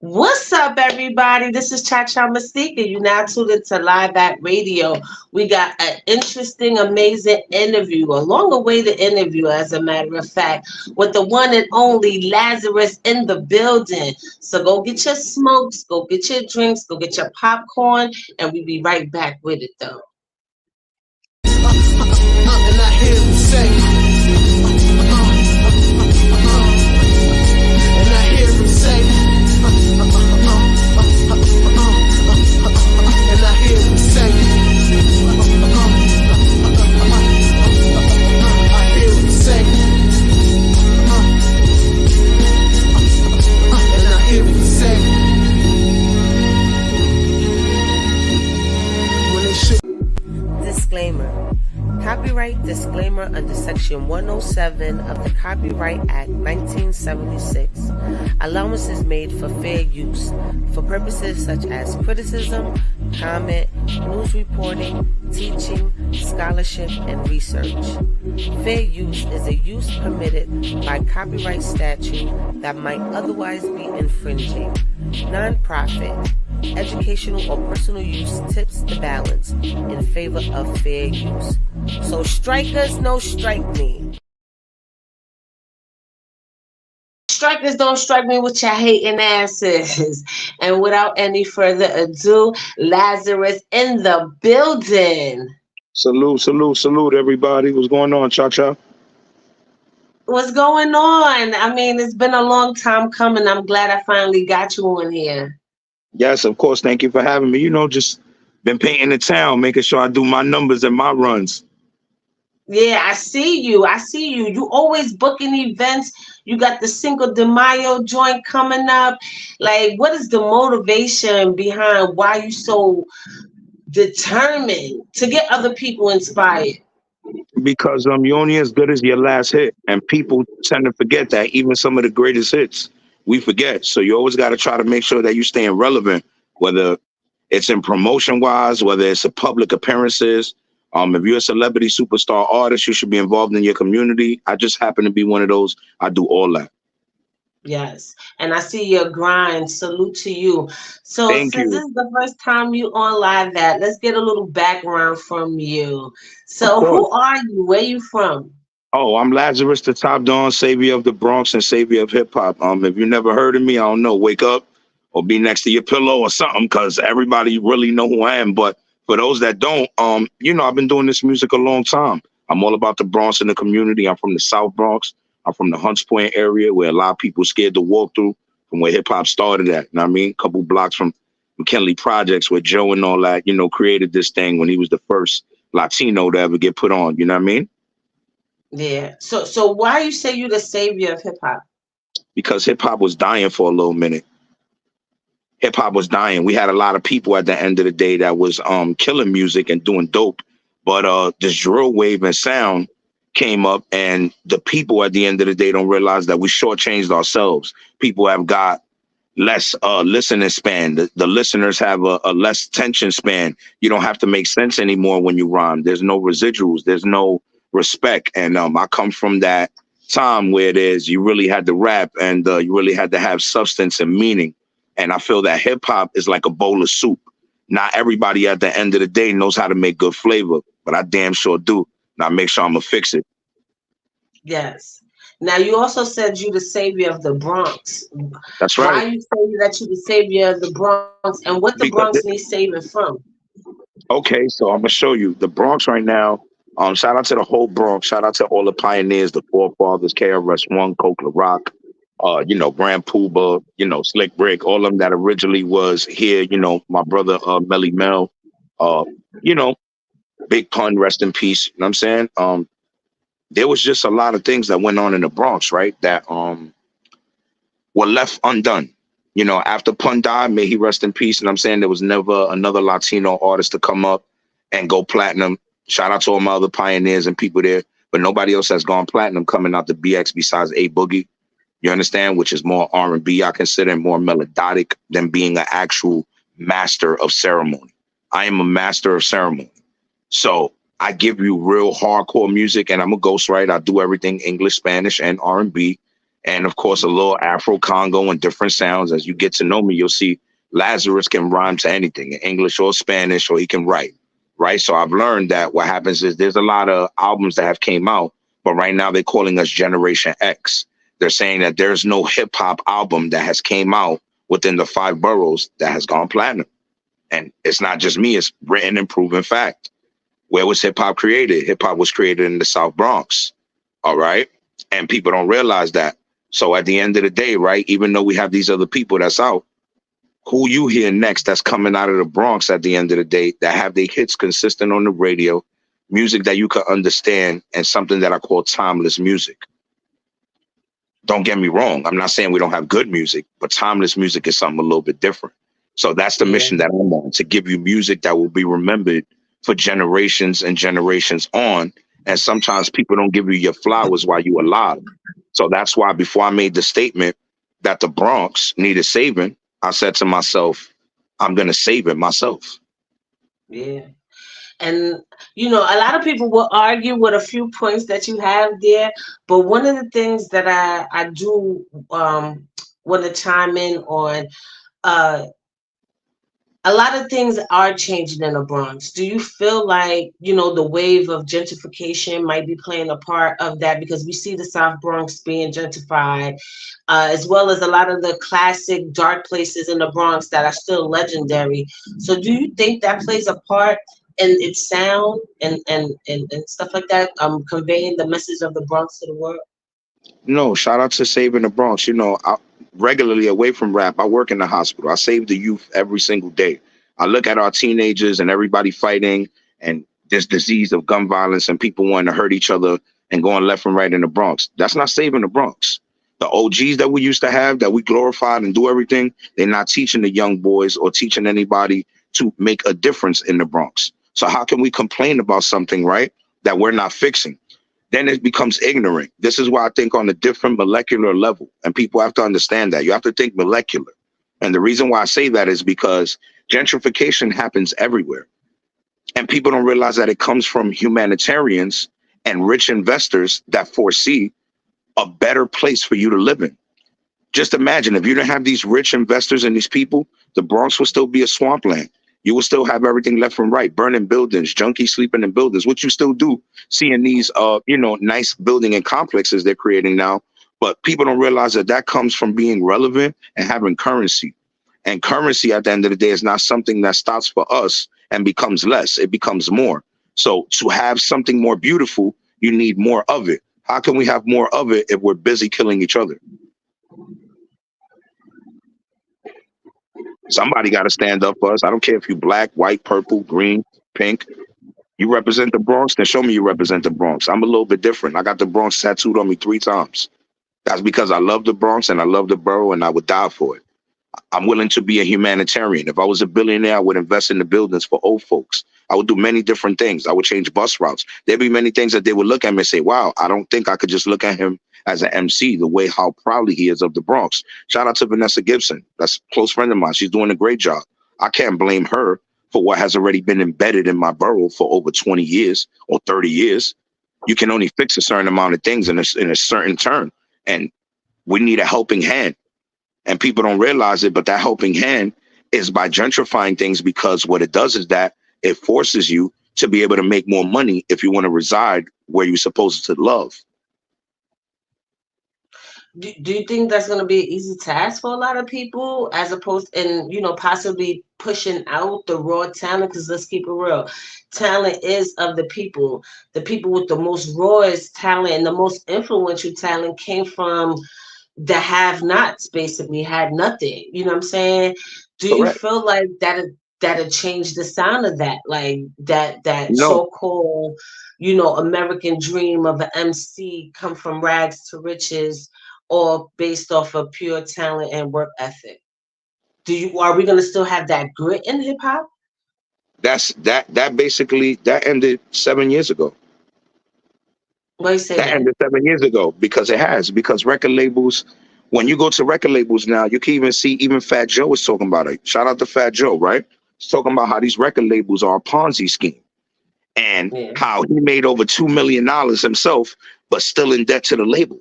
What's up, everybody? This is Cha Cha Mystique, and you now tuned into Live at Radio. We got an interesting, amazing interview, a long awaited interview, as a matter of fact, with the one and only Lazarus in the building. So go get your smokes, go get your drinks, go get your popcorn, and we'll be right back with it, though. And I hear him say, and I hear him say, and I hear him say, I hear him say, and I hear him say, when they shoot. Disclaimer. Copyright disclaimer under Section 107 of the Copyright Act 1976. Allowance is made for fair use for purposes such as criticism, comment, news reporting, teaching, scholarship, and research. Fair use is a use permitted by copyright statute that might otherwise be infringing. Non-profit, educational, or personal use tips the balance in favor of fair use. So strikers, no strike me. Strikers don't strike me with your hating asses. And without any further ado, Lazarus in the building. Salute, salute, salute, everybody. What's going on, Cha Cha? What's going on? I mean, it's been a long time coming. I'm glad I finally got you on here. Yes, of course. Thank you for having me. Just been painting the town, making sure I do my numbers and my runs. Yeah, I see you. I see you. You always booking events. You got the Cinco de Mayo joint coming up. Like, what is the motivation behind why you so determined to get other people inspired? Because you're only as good as your last hit, and people tend to forget that. Even some of the greatest hits, we forget. So you always got to try to make sure that you're staying relevant, whether it's in promotion wise, whether it's a public appearances. If you're a celebrity superstar artist, you should be involved in your community. I just happen to be one of those. I do all that. Yes, and I see your grind. Salute to you. So, Thank since this you. is the first time you on live, that let's get a little background from you. Of So, course. who are you? Where you from? Oh, I'm Lazarus, the top don, savior of the Bronx and savior of hip hop. If you never heard of me, I don't know, wake up or be next to your pillow or something, because everybody really know who I am. But for those that don't, I've been doing this music a long time. I'm all about the Bronx and the community. I'm from the South Bronx. I'm from the Hunts Point area, where a lot of people scared to walk through, from where hip hop started at. You know what I mean? A couple blocks from McKinley Projects, where Joe and all that, created this thing when he was the first Latino to ever get put on. You know what I mean? Yeah. So why you say you the savior of hip hop? Because hip hop was dying for a little minute. Hip hop was dying. We had a lot of people at the end of the day that was killing music and doing dope. But this drill wave and sound came up, and the people at the end of the day don't realize that we shortchanged ourselves. People have got less listening span. The listeners have a less tension span. You don't have to make sense anymore when you rhyme. There's no residuals. There's no respect. And I come from that time where it is you really had to rap, and you really had to have substance and meaning. And I feel that hip hop is like a bowl of soup. Not everybody at the end of the day knows how to make good flavor, but I damn sure do. And I make sure I'm gonna fix it. Yes. Now you also said you the savior of the Bronx. That's Why right. you say that you the savior of the Bronx, and what the Because Bronx needs saving from? okay, so I'm gonna show you the Bronx right now. Shout out to the whole Bronx. Shout out to all the pioneers, the forefathers, KRS-One, Coke La Rock, Grand Pooba, Slick Rick, all of them that originally was here. My brother Melly Mel, uh, you know, Big Pun, rest in peace. You know what I'm saying? There was just a lot of things that went on in the Bronx, right? That were left undone. After Pun died, may he rest in peace. And I'm saying there was never another Latino artist to come up and go platinum. Shout out to all my other pioneers and people there, but nobody else has gone platinum coming out the BX besides A Boogie. You understand? Which is more R&B, I consider, more melodic than being an actual master of ceremony. I am a master of ceremony. So I give you real hardcore music, and I'm a ghostwriter. I do everything English, Spanish, and R&B. And of course, a little Afro Congo and different sounds. As you get to know me, you'll see Lazarus can rhyme to anything in English or Spanish, or he can write. Right. So I've learned that what happens is there's a lot of albums that have came out, but right now they're calling us Generation X. They're saying that there's no hip hop album that has came out within the 5 boroughs that has gone platinum. And it's not just me, it's written and proven fact. Where was hip hop created? Hip hop was created in the South Bronx. All right. And people don't realize that. So at the end of the day, right, even though we have these other people that's out, who you hear next that's coming out of the Bronx at the end of the day that have their hits consistent on the radio, music that you can understand, and something that I call timeless music. Don't get me wrong. I'm not saying we don't have good music, but timeless music is something a little bit different. So that's the mission that I'm on, to give you music that will be remembered for generations and generations on. And sometimes people don't give you your flowers while you're alive. So that's why before I made the statement that the Bronx needed saving, I said to myself, I'm going to save it myself. Yeah. And, a lot of people will argue with a few points that you have there. But one of the things that I do want to chime in on, a lot of things are changing in the Bronx. Do you feel like, the wave of gentrification might be playing a part of that? Because we see the South Bronx being gentrified, as well as a lot of the classic dark places in the Bronx that are still legendary. So do you think that plays a part in its sound and stuff like that, conveying the message of the Bronx to the world? No, shout out to Saving the Bronx. Regularly away from rap, I work in the hospital. I save the youth every single day. I look at our teenagers and everybody fighting and this disease of gun violence and people wanting to hurt each other and going left and right in the Bronx. That's not saving the Bronx. The OGs that we used to have, that we glorified and do everything, they're not teaching the young boys or teaching anybody to make a difference in the Bronx. So how can we complain about something, right, that we're not fixing? Then it becomes ignorant. This is why I think on a different molecular level, and people have to understand that. You have to think molecular. And the reason why I say that is because gentrification happens everywhere. And people don't realize that it comes from humanitarians and rich investors that foresee a better place for you to live in. Just imagine if you didn't have these rich investors and these people, the Bronx would still be a swampland. You will still have everything left and right, burning buildings, junkies sleeping in buildings, which you still do see in these, nice building and complexes they're creating now. But people don't realize that that comes from being relevant and having currency. And currency at the end of the day is not something that stops for us and becomes less. It becomes more. So to have something more beautiful, you need more of it. How can we have more of it if we're busy killing each other? Somebody got to stand up for us. I don't care if you black, white, purple, green, pink. You represent the Bronx, then show me you represent the Bronx. I'm a little bit different. I got the Bronx tattooed on me 3 times. That's because I love the Bronx and I love the borough and I would die for it. I'm willing to be a humanitarian. If I was a billionaire, I would invest in the buildings for old folks. I would do many different things. I would change bus routes. There'd be many things that they would look at me and say, wow, I don't think I could just look at him as an MC, the way how proudly he is of the Bronx. Shout out to Vanessa Gibson. That's a close friend of mine. She's doing a great job. I can't blame her for what has already been embedded in my borough for over 20 years or 30 years. You can only fix a certain amount of things in a certain turn. And we need a helping hand. And people don't realize it, but that helping hand is by gentrifying things, because what it does is that it forces you to be able to make more money if you want to reside where you're supposed to love. Do you think that's going to be an easy task for a lot of people, as opposed and possibly pushing out the raw talent? Because let's keep it real, talent is of the people. The people with the most rawest talent and the most influential talent came from the have-nots, basically had nothing. You know what I'm saying? Do Correct. you feel like that'll change the sound of that, like that No. so-called American dream of an MC come from rags to riches, or based off of pure talent and work ethic? Are we gonna still have that grit in hip hop? That basically that ended 7 years ago. Why you say That that? ended 7 years ago because record labels, when you go to record labels now, you can even see even Fat Joe is talking about it. Shout out to Fat Joe, right? He's talking about how these record labels are a Ponzi scheme and Yeah. how he made over $2 million himself, but still in debt to the label.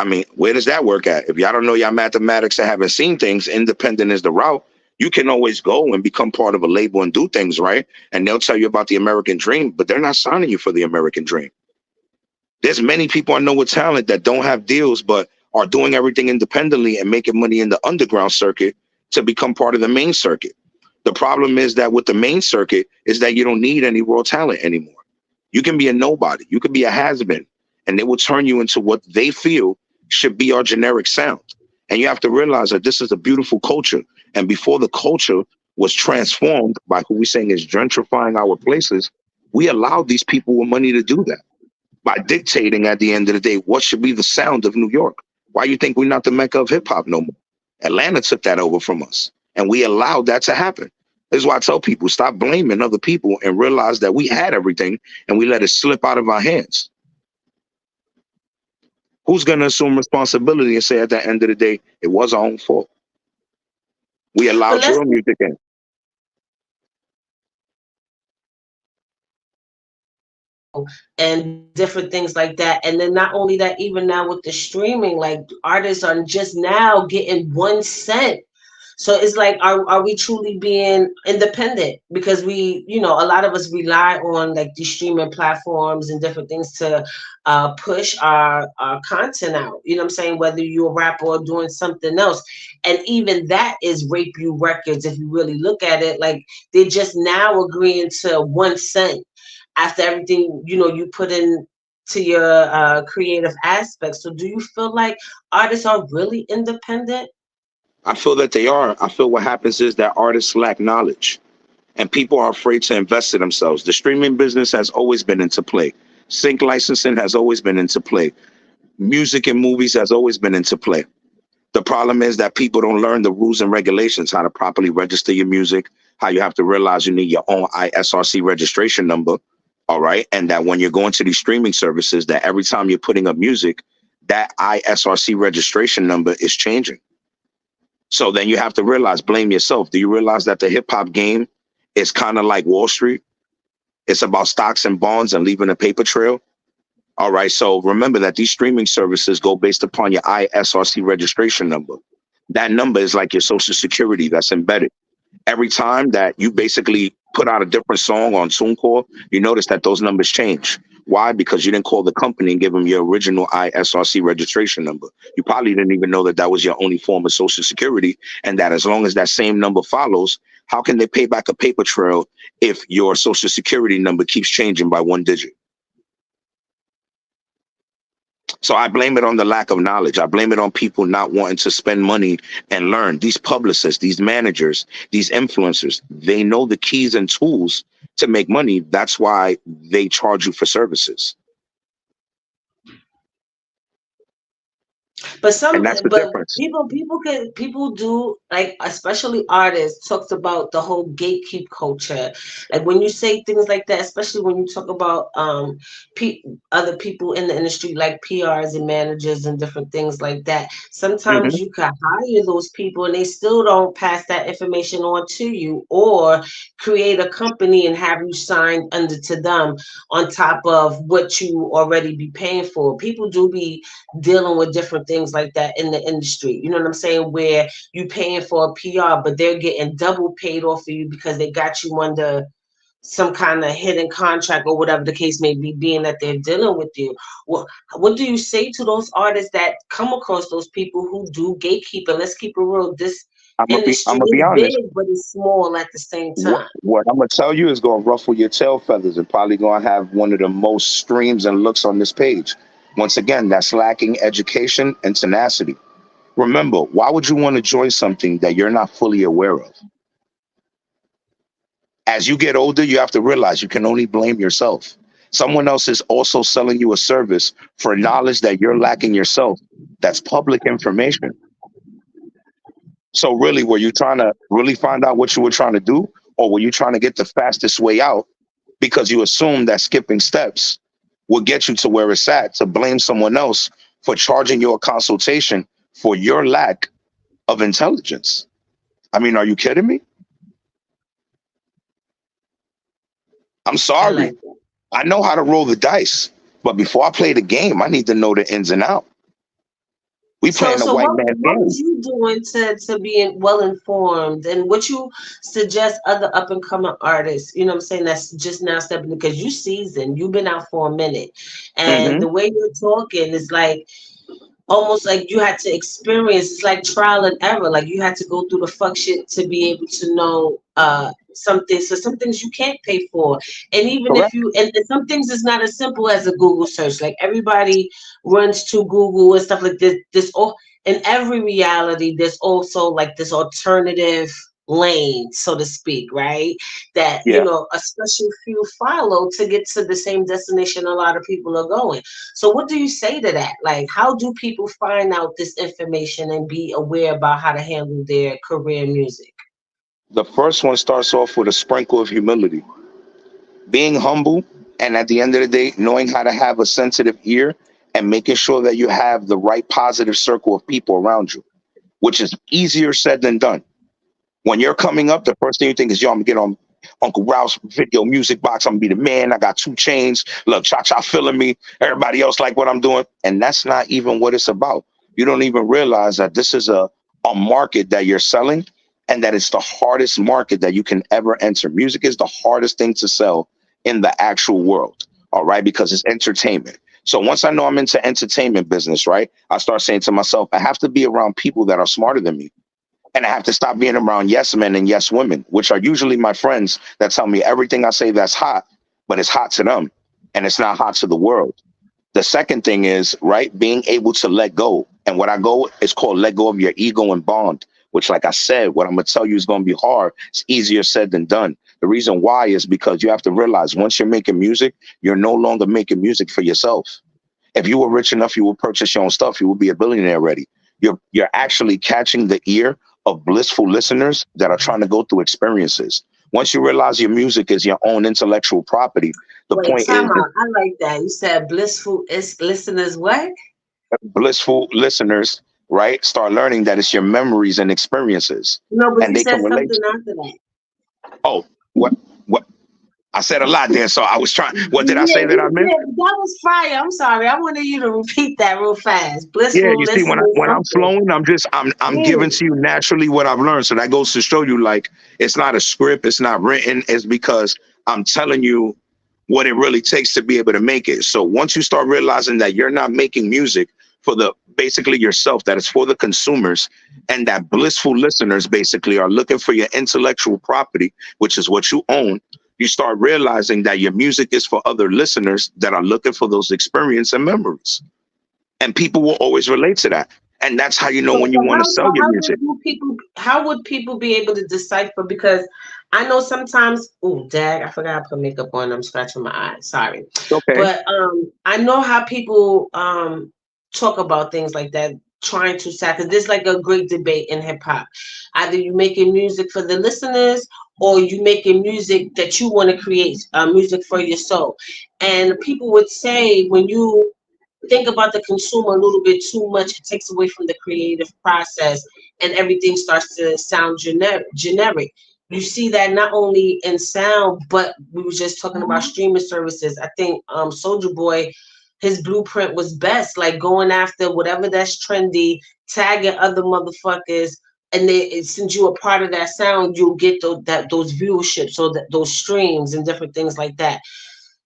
I mean, where does that work at? If y'all don't know y'all mathematics and haven't seen things, independent is the route. You can always go and become part of a label and do things right, and they'll tell you about the American dream, but they're not signing you for the American dream. There's many people I know with talent that don't have deals, but are doing everything independently and making money in the underground circuit to become part of the main circuit. The problem is that with the main circuit is that you don't need any raw talent anymore. You can be a nobody. You could be a has-been, and they will turn you into what they feel should be our generic sound. And you have to realize that this is a beautiful culture. And before the culture was transformed by who we saying is gentrifying our places, we allowed these people with money to do that by dictating at the end of the day what should be the sound of New York. Why you think we're not the mecca of hip hop no more? Atlanta took that over from us, and we allowed that to happen. This is why I tell people stop blaming other people and realize that we had everything and we let it slip out of our hands. Who's going to assume responsibility and say at the end of the day it was our own fault? We But allowed let's your music in. and different things like that. And then not only that, even now with the streaming, like artists are just now getting 1 cent. So it's like, are we truly being independent? Because we, a lot of us rely on like these streaming platforms and different things to push our content out. You know what I'm saying? Whether you're a rapper or doing something else. And even that is Rape You Records. If you really look at it, like they're just now agreeing to 1 cent after everything, you put in to your creative aspects. So do you feel like artists are really independent? I feel that they are. I feel what happens is that artists lack knowledge and people are afraid to invest in themselves. The streaming business has always been into play. Sync licensing has always been into play. Music and movies has always been into play. The problem is that people don't learn the rules and regulations, how to properly register your music, how you have to realize you need your own ISRC registration number. All right. And that when you're going to these streaming services, that every time you're putting up music, that ISRC registration number is changing. So then you have to realize, blame yourself. Do you realize that the hip hop game is kind of like Wall Street? It's about stocks and bonds and leaving a paper trail. All right. So remember that these streaming services go based upon your ISRC registration number. That number is like your social security that's embedded. Every time that you basically put out a different song on TuneCore, you notice that those numbers change. Why? Because you didn't call the company and give them your original ISRC registration number. You probably didn't even know that that was your only form of social security, and that as long as that same number follows, how can they pay back a paper trail if your social security number keeps changing by 1 digit? So I blame it on the lack of knowledge. I blame it on people not wanting to spend money and learn. These publicists, these managers, these influencers, they know the keys and tools to make money. That's why they charge you for services. But And that's the difference. people do, like, especially artists talks about the whole gatekeep culture. Like when you say things like that, especially when you talk about other people in the industry like PRs and managers and different things like that. Hmm. Sometimes you can hire those people and they still don't pass that information on to you, or create a company and have you signed under to them on top of what you already be paying for. People do be dealing with different things like that in the industry. You know what I'm saying? Where you paying for a PR, but they're getting double paid off of you because they got you under some kind of hidden contract or whatever the case may be, being that they're dealing with you. What do you say to those artists that come across those people who do gatekeeping? Let's keep it real. This I'm industry gonna be is honest. big, but it's small at the same time. What I'm gonna tell you is gonna ruffle your tail feathers and probably gonna have one of the most streams and looks on this page. Once again, that's lacking education and tenacity. Remember, why would you want to join something that you're not fully aware of? As you get older, you have to realize you can only blame yourself. Someone else is also selling you a service for knowledge that you're lacking yourself. That's public information. So really, were you trying to really find out what you were trying to do, or were you trying to get the fastest way out because you assumed that skipping steps would get you to where it's at, to blame someone else for charging you a consultation for your lack of intelligence? I mean, are you kidding me? I'm I sorry. like that. I know how to roll the dice, but before I play the game, I need to know the ins and out. We So, playing the so white what man's what game. was you doing to be well informed, and what you suggest other up and coming artists? You know what I'm saying? That's just now stepping, because you seasoned, you've been out for a minute, and Hmm. the way you're talking is like almost like you had to experience. It's like trial and error. Like you had to go through the fuck shit to be able to know something. So some things you can't pay for, and even if Correct. you, and some things is not as simple as a Google search. Like everybody runs to Google and stuff like this. This all in every reality. There's also like this alternative lane, so to speak, right? That Yeah. a special few follow to get to the same destination a lot of people are going. So what do you say to that? Like, how do people find out this information and be aware about how to handle their career in music? The first one starts off with a sprinkle of humility, being humble, and at the end of the day, knowing how to have a sensitive ear and making sure that you have the right positive circle of people around you, which is easier said than done. When you're coming up, the first thing you think is, yo, I'm gonna get on Uncle Ralph's video music box. I'm gonna be the man. I got 2 Chainz. Look, Cha Cha feeling me. Everybody else like what I'm doing. And that's not even what it's about. You don't even realize that this is a market that you're selling, and that it's the hardest market that you can ever enter. Music is the hardest thing to sell in the actual world. All right, because it's entertainment. So once I know I'm into entertainment business, right, I start saying to myself, I have to be around people that are smarter than me. And I have to stop being around yes men and yes women, which are usually my friends that tell me everything I say that's hot, but it's hot to them and it's not hot to the world. The second thing is, right, being able to let go. And what I go is called let go of your ego and bond, which, like I said, what I'm going to tell you is going to be hard. It's easier said than done. The reason why is because you have to realize once you're making music, you're no longer making music for yourself. If you were rich enough, you would purchase your own stuff. You would be a billionaire already. You're actually catching the ear of blissful listeners that are trying to go through experiences. Once you realize your music is your own intellectual property, the Wait, point time is out. I like that. You said blissful is listeners. What? blissful listeners, right, start learning that it's your memories and experiences, No, but and you they can said relate. something after that. Oh, what? I said a lot there, so I was trying. What did I Yeah, say that I you missed? did. That was fire. I'm sorry. I wanted you to repeat that real fast. Yeah, Blissful you see, when I listeners, when I'm something. flowing, I'm giving Mm. to you naturally what I've learned. So that goes to show you, like, it's not a script, it's not written. It's because I'm telling you what it really takes to be able to make it. So once you start realizing that you're not making music for the basically yourself, that it's for the consumers, and that blissful listeners basically are looking for your intellectual property, which is what you own. You start realizing that your music is for other listeners that are looking for those experience and memories, and people will always relate to that. And that's how you know So, when you want to so sell your how music. do people? How would people be able to decipher? Because I know sometimes. Oh, dag! I forgot I put makeup on. I'm scratching my eyes. Sorry, Okay. but I know how people talk about things like that, trying to sack. Cause there's like a great debate in hip hop. Either you making music for the listeners, or you making music that you want to create music for your soul. And people would say when you think about the consumer a little bit too much, it takes away from the creative process and everything starts to sound generic. You see that not only in sound, but we were just talking about streaming services. I think Soldier Boy, his blueprint was best, like going after whatever that's trendy, tagging other motherfuckers, and since you're a part of that sound, you'll get those viewerships, so that those streams and different things like that.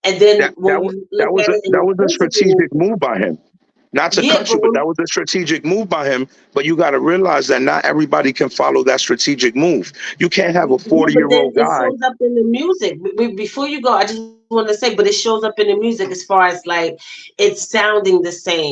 And then That when that we was look at it in that the was a physical, strategic move by him. Not to yeah, cut but you, but when that was a strategic move by him. But you got to realize that not everybody can follow that strategic move. You can't have a yeah, 40 but year then old it guy. shows up in the music. Before you go, I just want to say, but it shows up in the music as far as like it's sounding the same.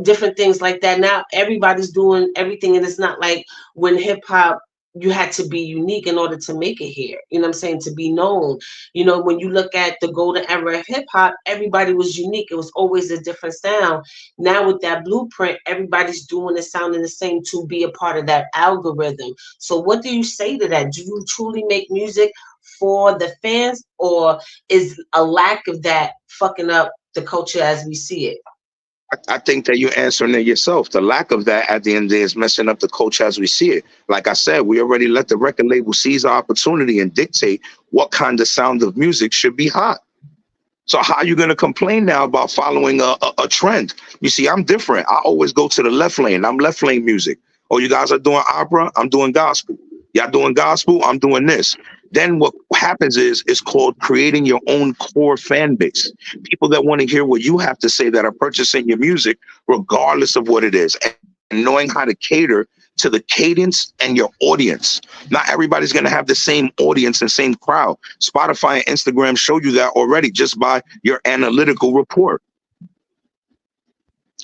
Different things like that. Now everybody's doing everything, and it's not like when hip hop you had to be unique in order to make it here. You know what I'm saying? To be known. When you look at the golden era of hip hop, everybody was unique. It was always a different sound. Now with that blueprint, everybody's doing and sounding the same to be a part of that algorithm. So what do you say to that? Do you truly make music for the fans, or is a lack of that fucking up the culture as we see it? I think that you're answering it yourself. The lack of that at the end of the day is messing up the culture as we see it. Like I said, we already let the record label seize our opportunity and dictate what kind of sound of music should be hot. So how are you going to complain now about following a trend? You see, I'm different. I always go to the left lane. I'm left lane music. Oh, you guys are doing opera? I'm doing gospel. Y'all doing gospel? I'm doing this. Then what happens is it's called creating your own core fan base. People that want to hear what you have to say, that are purchasing your music, regardless of what it is, and knowing how to cater to the cadence and your audience. Not everybody's going to have the same audience and same crowd. Spotify and Instagram show you that already just by your analytical report.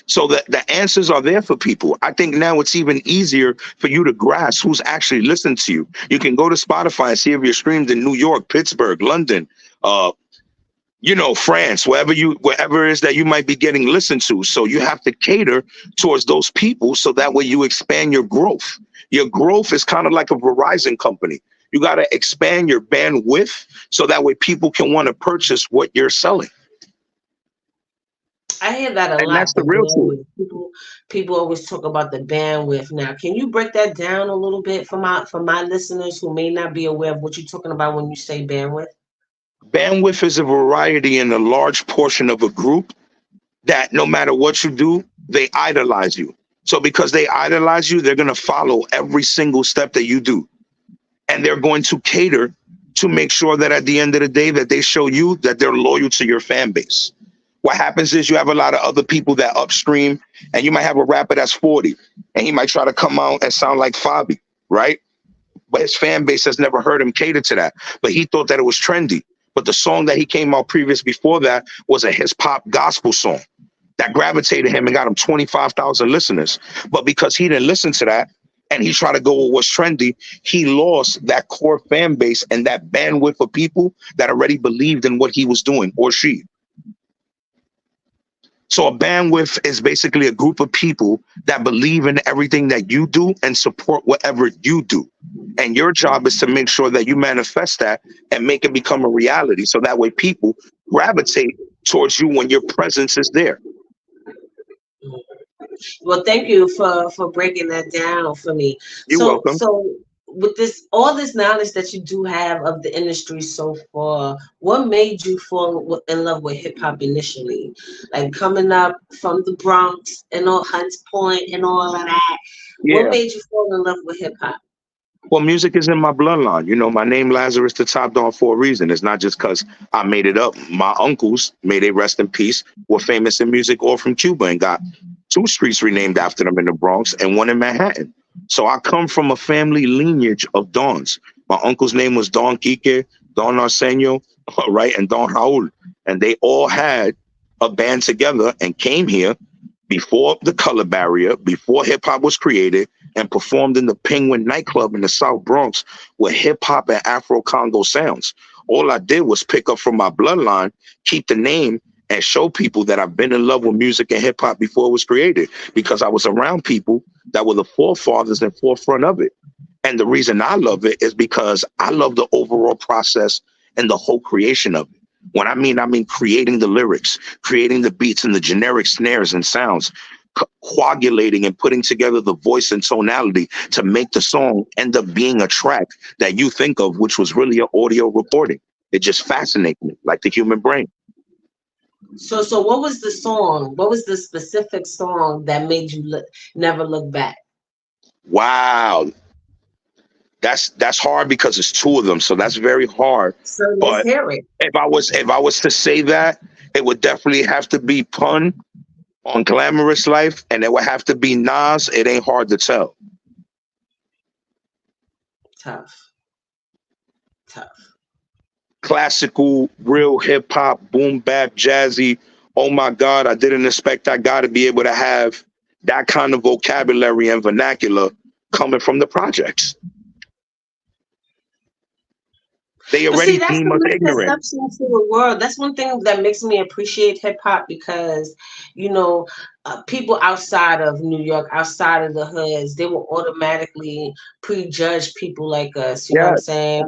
So the answers are there for people. I think now it's even easier for you to grasp who's actually listening to you. You can go to Spotify and see if you're streamed in New York, Pittsburgh, London, France, wherever it is that you might be getting listened to. So you have to cater towards those people so that way you expand your growth. Your growth is kind of like a Verizon company. You got to expand your bandwidth so that way people can want to purchase what you're selling. I hear that a And lot. that's the real truth. People always talk about the bandwidth. Now, can you break that down a little bit for my listeners who may not be aware of what you're talking about when you say bandwidth? Bandwidth is a variety in a large portion of a group that no matter what you do, they idolize you. So because they idolize you, they're going to follow every single step that you do. And they're going to cater to make sure that at the end of the day that they show you that they're loyal to your fan base. What happens is you have a lot of other people that upstream, and you might have a rapper that's 40 and he might try to come out and sound like Fabi, right? But his fan base has never heard him cater to that. But he thought that it was trendy. But the song that he came out previous before that was a hip hop gospel song that gravitated him and got him 25,000 listeners. But because he didn't listen to that and he tried to go with what's trendy, he lost that core fan base and that bandwidth of people that already believed in what he was doing, or she. So a bandwidth is basically a group of people that believe in everything that you do and support whatever you do. And your job is to make sure that you manifest that and make it become a reality. So that way people gravitate towards you when your presence is there. Well, thank you for breaking that down for me. You're welcome. So with all this knowledge that you do have of the industry so far, what made you fall in love with hip hop initially? Like coming up from the Bronx and all Hunts Point and all of that. Yeah. What made you fall in love with hip hop? Well, music is in my bloodline. You know, my name Lazaris, the top dog, for a reason. It's not just because I made it up. My uncles, may they rest in peace, were famous in music all from Cuba and got 2 streets renamed after them in the Bronx and 1 in Manhattan. So I come from a family lineage of Dons. My uncle's name was Don Quique, Don Arsenio, right, and Don Raul. And they all had a band together and came here before the color barrier, before hip hop was created, and performed in the Penguin nightclub in the South Bronx with hip hop and Afro Congo sounds. All I did was pick up from my bloodline, keep the name, and show people that I've been in love with music and hip hop before it was created, because I was around people that were the forefathers and forefront of it. And the reason I love it is because I love the overall process and the whole creation of it. When I mean creating the lyrics, creating the beats and the generic snares and sounds, coagulating and putting together the voice and tonality to make the song end up being a track that you think of, which was really an audio recording. It just fascinates me, like the human brain. So what was the song? What was the specific song that made you never look back? Wow. That's hard because it's 2 of them, so that's very hard. So let's hear it. If I was to say that, it would definitely have to be Pun on Glamorous Life, and it would have to be Nas, It Ain't Hard to Tell. Tough. Classical, real hip hop, boom bap, jazzy. Oh my God, I didn't expect that guy to be able to have that kind of vocabulary and vernacular coming from the projects. They already deem us ignorant. Perception to the world. That's one thing that makes me appreciate hip hop, because, you know, people outside of New York, outside of the hoods, they will automatically prejudge people like us. You know what I'm saying?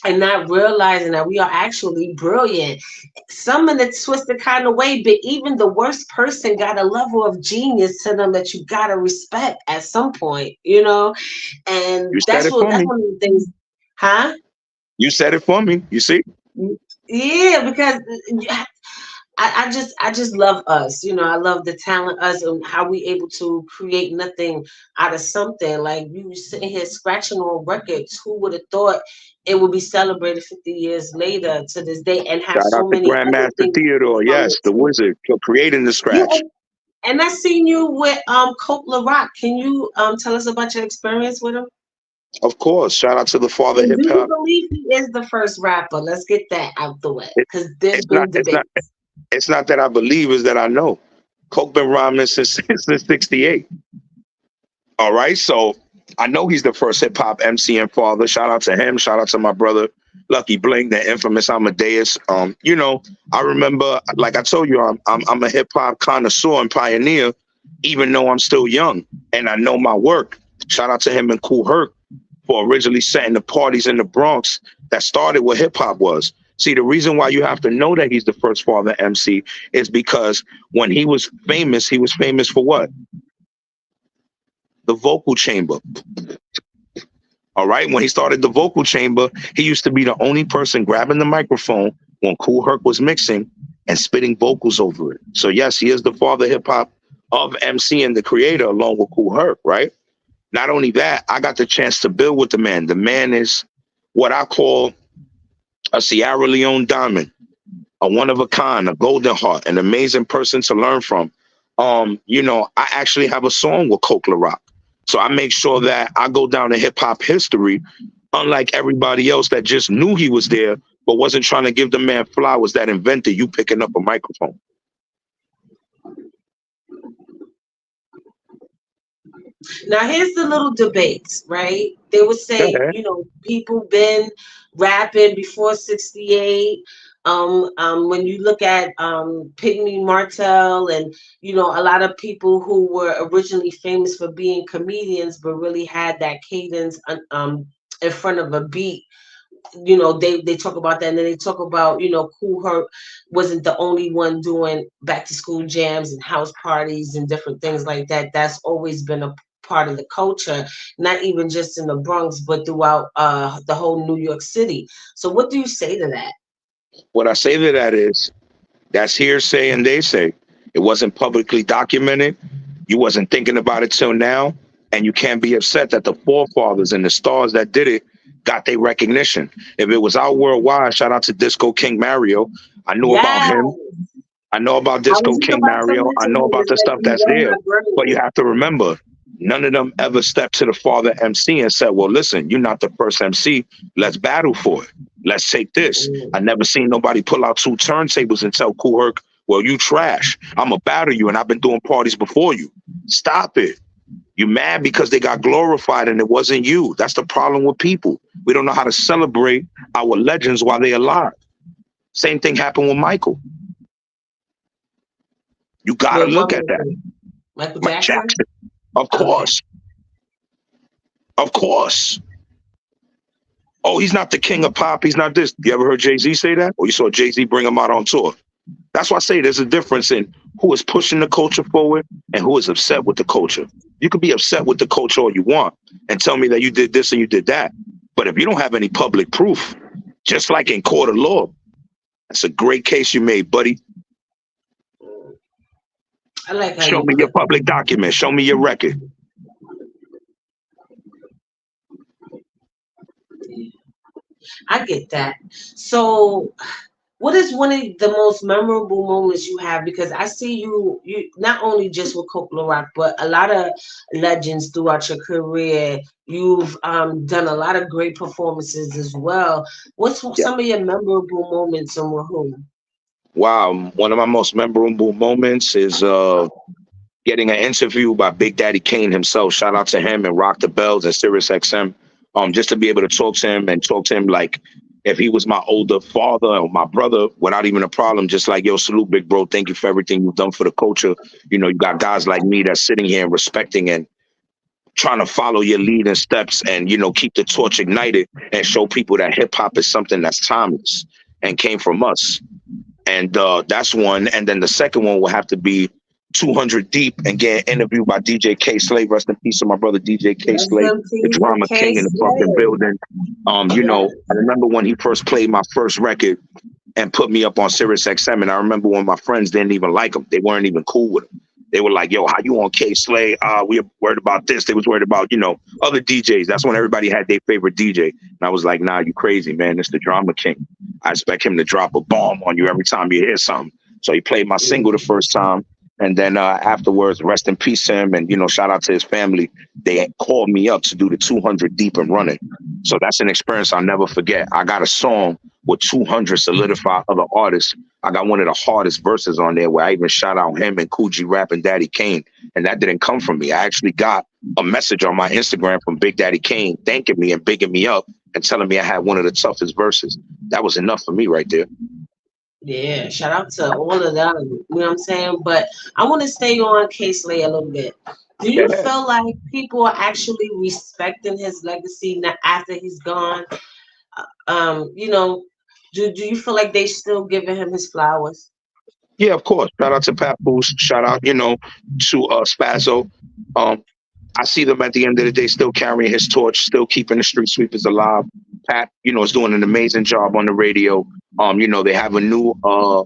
And not realizing that we are actually brilliant. Some in a twisted kind of way, but even the worst person got a level of genius to them that you gotta respect at some point, you know? And that's one of the things, huh? You said it for me, you see? Yeah, because I just love us. You know, I love the talent us and how we able to create nothing out of something. Like you were sitting here scratching on records. Who would have thought it would be celebrated 50 years later to this day and have Shout out so to many other Grandmaster things Theodore, from yes, it the too. wizard, for creating the Yeah, scratch. and I seen you with Coke Rock. Can you tell us about your experience with him? Of course, shout out to the father And hip do you hop. believe he is the first rapper? Let's get that out the way, It, because there's it's not, been it's not, debates. it's not that I believe, is that I know. Coke been rhyming since '68. All right, so I know he's the first hip hop MC and father. Shout out to him. Shout out to my brother Lucky Bling, the infamous Amadeus. I remember, like I told you, I'm a hip hop connoisseur and pioneer, even though I'm still young and I know my work. Shout out to him and Kool Herc for originally setting the parties in the Bronx that started what hip hop was. See, the reason why you have to know that he's the first father MC is because when he was famous for what? The vocal chamber. All right. When he started the vocal chamber, he used to be the only person grabbing the microphone when Kool Herc was mixing and spitting vocals over it. So yes, he is the father of hip hop of MC and the creator along with Kool Herc, right? Not only that, I got the chance to build with the man. The man is what I call a Sierra Leone diamond, a one of a kind, a golden heart, an amazing person to learn from. I actually have a song with Coke Rock. So I make sure that I go down in hip hop history, unlike everybody else that just knew he was there, but wasn't trying to give the man flowers that invented you picking up a microphone. Now here's the little debates, right? They would say, Okay. you know, people been rapping before 68. When you look at Pygmy Martell and you know a lot of people who were originally famous for being comedians but really had that cadence in front of a beat, you know, they talk about that, and then they talk about, you know, Kool Herc wasn't the only one doing back to school jams and house parties and different things like that. That's always been a part of the culture, not even just in the Bronx but throughout the whole New York City. So what do you say to that? What I say to that is that's hearsay and they say. It wasn't publicly documented. You wasn't thinking about it till now. And you can't be upset that the forefathers and the stars that did it got their recognition. If it was out worldwide, shout out to Disco King Mario. I knew about Yeah, him. I know about I was Disco just King about to Mario. I mention know him. about It's the like stuff you that's read there. my But you brain. have to remember, none of them ever stepped to the father MC and said, well, listen, you're not the first MC. Let's battle for it. Let's take this. I Mm. never seen nobody pull out two turntables and tell Kool Herc, well, you trash. I'm going to battle you and I've been doing parties before you. Stop it. You mad because they got glorified and it wasn't you. That's the problem with people. We don't know how to celebrate our legends while they're alive. Same thing happened with Michael. You got to With look one at that. Michael, Michael Mike Jackson. Jackson. Of Okay. course. Of course. Oh, he's not the king of pop. He's not this. You ever heard Jay-Z say that? Or you saw Jay-Z bring him out on tour? That's why I say there's a difference in who is pushing the culture forward and who is upset with the culture. You could be upset with the culture all you want and tell me that you did this and you did that. But if you don't have any public proof, just like in court of law, that's a great case you made, buddy. I like how Show you me your put that. public document. Show me your record. I get that. So what is one of the most memorable moments you have? Because I see you not only just with Coke Rock, but a lot of legends throughout your career. You've done a lot of great performances as well. What's Yeah. some of your memorable moments and with whom? Wow. One of my most memorable moments is getting an interview by Big Daddy Kane himself. Shout out to him and Rock the Bells and Sirius XM. Just to be able to talk to him and talk to him like if he was my older father or my brother without even a problem. Just like, yo, salute, big bro. Thank you for everything you've done for the culture. You know, you got guys like me that's sitting here and respecting and trying to follow your lead and steps and, you know, keep the torch ignited and show people that hip hop is something that's timeless and came from us. And that's one. And then the second one will have to be 200 Deep and get interviewed by DJ K Slate. Rest in peace to my brother DJ K Rest Slate, in the peace to drama K king in the fucking Slade. building. Yeah. I remember when he first played my first record, and put me up on Sirius XM. And I remember when my friends didn't even like him. They weren't even cool with him. They were like, yo, how you on K Slay? We were worried about this. They was worried about, other DJs. That's when everybody had their favorite DJ. And I was like, nah, you crazy, man. It's the Drama King. I expect him to drop a bomb on you every time you hear something. So he played my single the first time. And then afterwards, rest in peace to him. And, shout out to his family. They called me up to do the 200 Deep and Running. So that's an experience I'll never forget. I got a song with 200 solidified other artists. I got one of the hardest verses on there where I even shout out him and Coogee Rap and Daddy Kane. And that didn't come from me. I actually got a message on my Instagram from Big Daddy Kane thanking me and bigging me up and telling me I had one of the toughest verses. That was enough for me right there. Yeah, shout out to all of them. You know what I'm saying? But I want to stay on K Slay a little bit. Do you feel like people are actually respecting his legacy now after he's gone? Do you feel like they still giving him his flowers? Yeah, of course. Shout out to Papoose. Shout out, to Spazzo. I see them at the end of the day still carrying his torch, still keeping the street sweepers alive. Pat, is doing an amazing job on the radio. They have a new,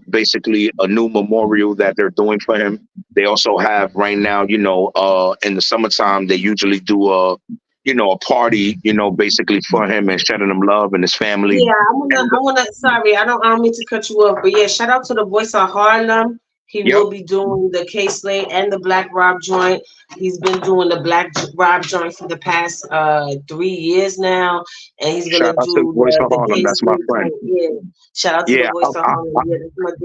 basically a new memorial that they're doing for him. They also have right now, in the summertime, they usually do a party, basically for him and shedding him love and his family. Yeah, sorry, I don't mean to cut you off, but yeah, shout out to the Voice of Harlem. He will be doing the K Slay and the Black Rob joint. He's been doing the Black Rob joint for the past 3 years now, and he's gonna do the Voice of Harlem. K-Slay that's my friend. Yeah, shout out to the Voice of Harlem.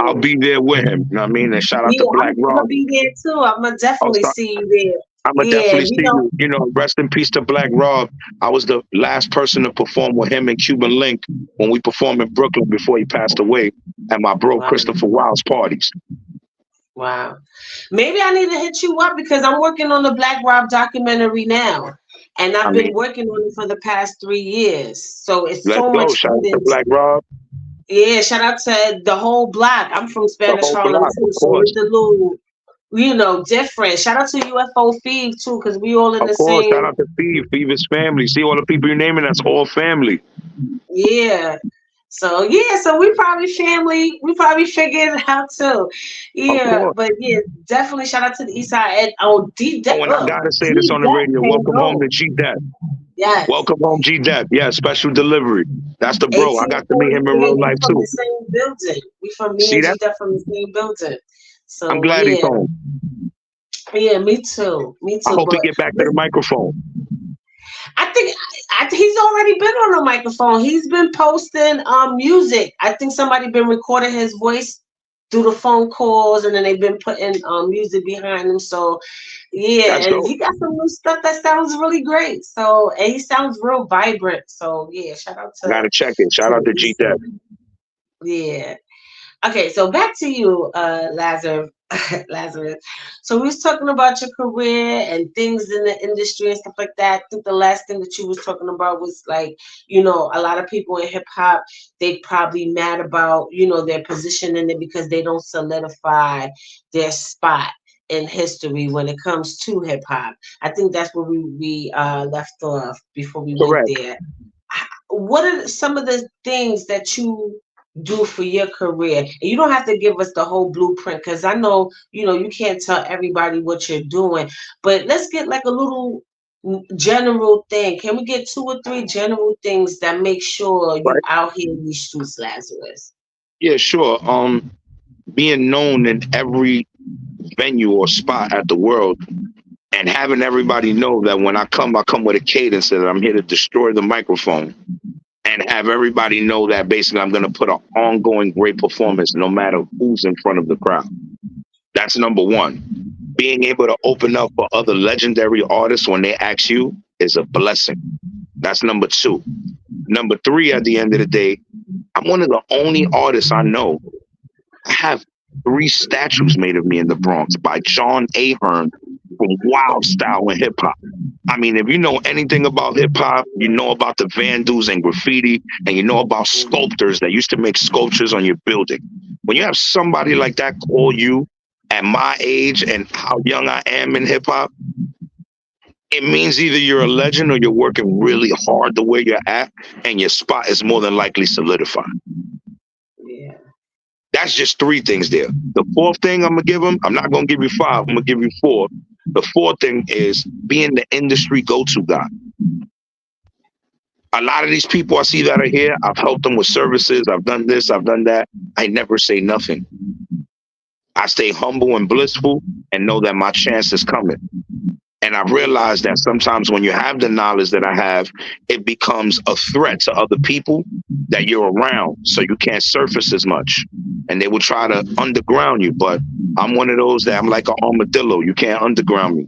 I'll be there with him. You know what I mean? And shout out to Black Rob. I'm gonna be there too. I'm gonna definitely see you there. I'm gonna definitely see you. Rest in peace to Black Rob. I was the last person to perform with him and Cuban Link when we performed in Brooklyn before he passed away at my bro Christopher Wild's parties. Wow. Maybe I need to hit you up because I'm working on the Black Rob documentary now. And I've been working on it for the past 3 years. So it's so much fun. Shout out to Black Rob. Yeah, shout out to the whole block. I'm from Spanish Harlem too. So it's a little, different. Shout out to UFO Feeve too, because we all in the same. Shout out to Feeve. Feeve is family. See all the people you're naming, that's all family. Yeah. So we probably family. We probably figured it out too. Yeah, but yeah, definitely shout out to the East Side. And D-Dep. And I gotta say this on the radio. Welcome home to G-Dep. Yes. Welcome home, G-Dep. Yeah, special delivery. That's the bro. I got to meet him in real life too. The same building. We from me and G-Dep from the same building. So I'm glad he's home. Yeah, me too. I hope he get back to the microphone. I think he's already been on the microphone. He's been posting music. I think somebody been recording his voice through the phone calls, and then they've been putting music behind him. So yeah, that's and dope. He got some new stuff that sounds really great. So and he sounds real vibrant. So yeah, shout out to. Gotta check it. Shout out to G-Dep. Yeah. Okay, so back to you, Lazaris. So we was talking about your career and things in the industry and stuff like that. I think the last thing that you was talking about was like, a lot of people in hip hop, they probably mad about, their position in it because they don't solidify their spot in history when it comes to hip hop. I think that's where we left off before we went there. What are some of the things that you do for your career? And you don't have to give us the whole blueprint because I know you can't tell everybody what you're doing, but let's get like a little general thing. Can we get 2 or 3 general things that make sure you're out here in these streets, Lazaris? Yeah, sure. Being known in every venue or spot at the world and having everybody know that when I come with a cadence that I'm here to destroy the microphone. And have everybody know that basically I'm going to put an ongoing great performance no matter who's in front of the crowd. That's number one. Being able to open up for other legendary artists when they ask you is a blessing. That's number 2. Number 3, at the end of the day, I'm one of the only artists I know. I have 3 statues made of me in the Bronx by John Ahern from Wild Style and Hip Hop. I mean, if you know anything about hip hop, you know about the vandals and graffiti, and you know about sculptors that used to make sculptures on your building. When you have somebody like that call you at my age and how young I am in hip hop, it means either you're a legend or you're working really hard the way you're at, and your spot is more than likely solidified. Yeah. That's just 3 things there. The 4th thing I'm gonna give them, I'm not gonna give you 5, I'm gonna give you 4. The 4th thing is being the industry go-to guy. A lot of these people I see that are here, I've helped them with services, I've done this, I've done that. I never say nothing. I stay humble and blissful and know that my chance is coming. And I realized that sometimes when you have the knowledge that I have, it becomes a threat to other people that you're around. So you can't surface as much. And they will try to underground you. But I'm one of those that I'm like an armadillo. You can't underground me.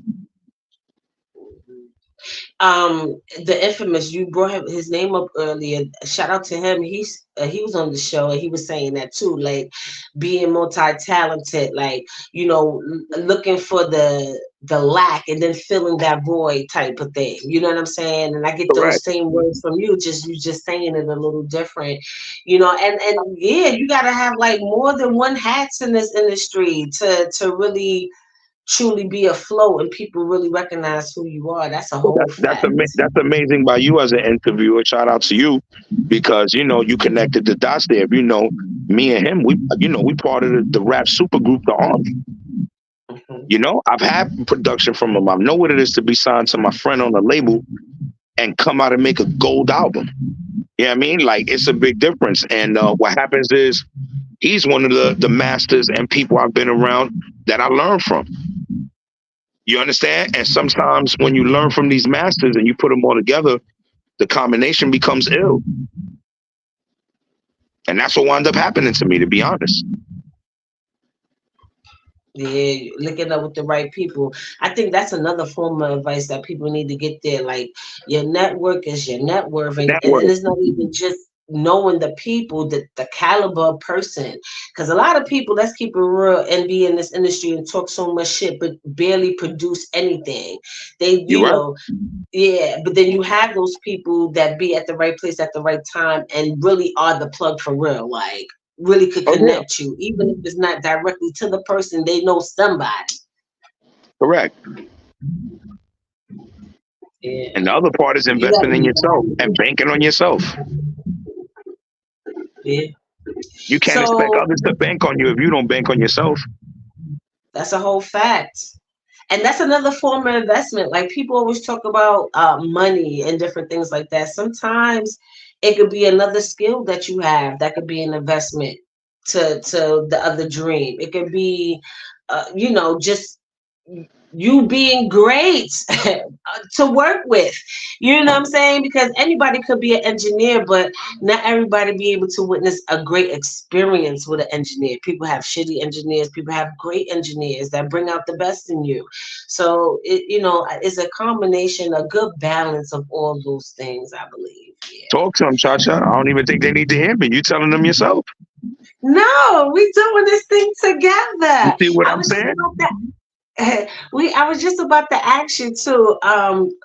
The infamous, you brought his name up earlier. Shout out to him. He was on the show and he was saying that too, like being multi-talented, like, you know, looking for the lack and then filling that void type of thing. You know what I'm saying? And I get Correct. those same words from you just saying it a little different, you know, and yeah, you gotta have like more than one hats in this industry to really truly be afloat and people really recognize who you are. That's a whole fact. That's amazing by you as an interviewer. Shout out to you because, you know, you connected the dots there. You know, me and him, we part of the rap super group, The Army. You know, I've had production from him. I know what it is to be signed to my friend on a label and come out and make a gold album. You know what I mean? Like, it's a big difference. And what happens is he's one of the masters and people I've been around that I learned from. You understand? And sometimes when you learn from these masters and you put them all together, the combination becomes ill. And that's what wound up happening to me, to be honest. Yeah, looking up with the right people. I think that's another form of advice that people need to get there. Like, your network is your net worth, and it's not even just knowing the people, the caliber of person. Because a lot of people, let's keep it real, and be in this industry and talk so much shit, but barely produce anything. They, you know, yeah. But then you have those people that be at the right place at the right time and really are the plug for real. Like, really could connect you, even if it's not directly to the person. They know somebody. Correct. Yeah. And the other part is investing in yourself and banking on yourself. Yeah. You can't expect others to bank on you if you don't bank on yourself. That's a whole fact. And that's another form of investment. Like, people always talk about money and different things like that. Sometimes it could be another skill that you have that could be an investment to the other dream. It could be, you know, just you being great to work with. You know what I'm saying? Because anybody could be an engineer, but not everybody be able to witness a great experience with an engineer. People have shitty engineers. People have great engineers that bring out the best in you. So, you know, it's a combination, a good balance of all those things, I believe. Yeah. Talk to them, Chacha. I don't even think they need to hear me. You telling them yourself. No, we doing this thing together. You see what I'm saying? I was just about to ask you too,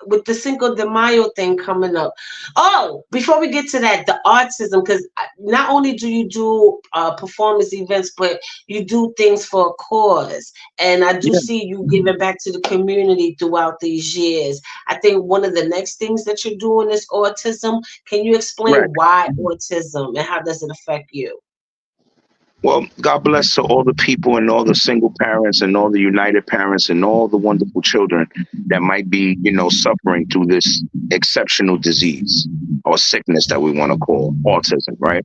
with the Cinco de Mayo thing coming up. Oh, before we get to that, the autism, because not only do you do performance events, but you do things for a cause. And I do see you giving back to the community throughout these years. I think one of the next things that you're doing is autism. Can you explain why autism and how does it affect you? Well, God bless to all the people and all the single parents and all the united parents and all the wonderful children that might be, you know, suffering through this exceptional disease or sickness that we want to call autism, right?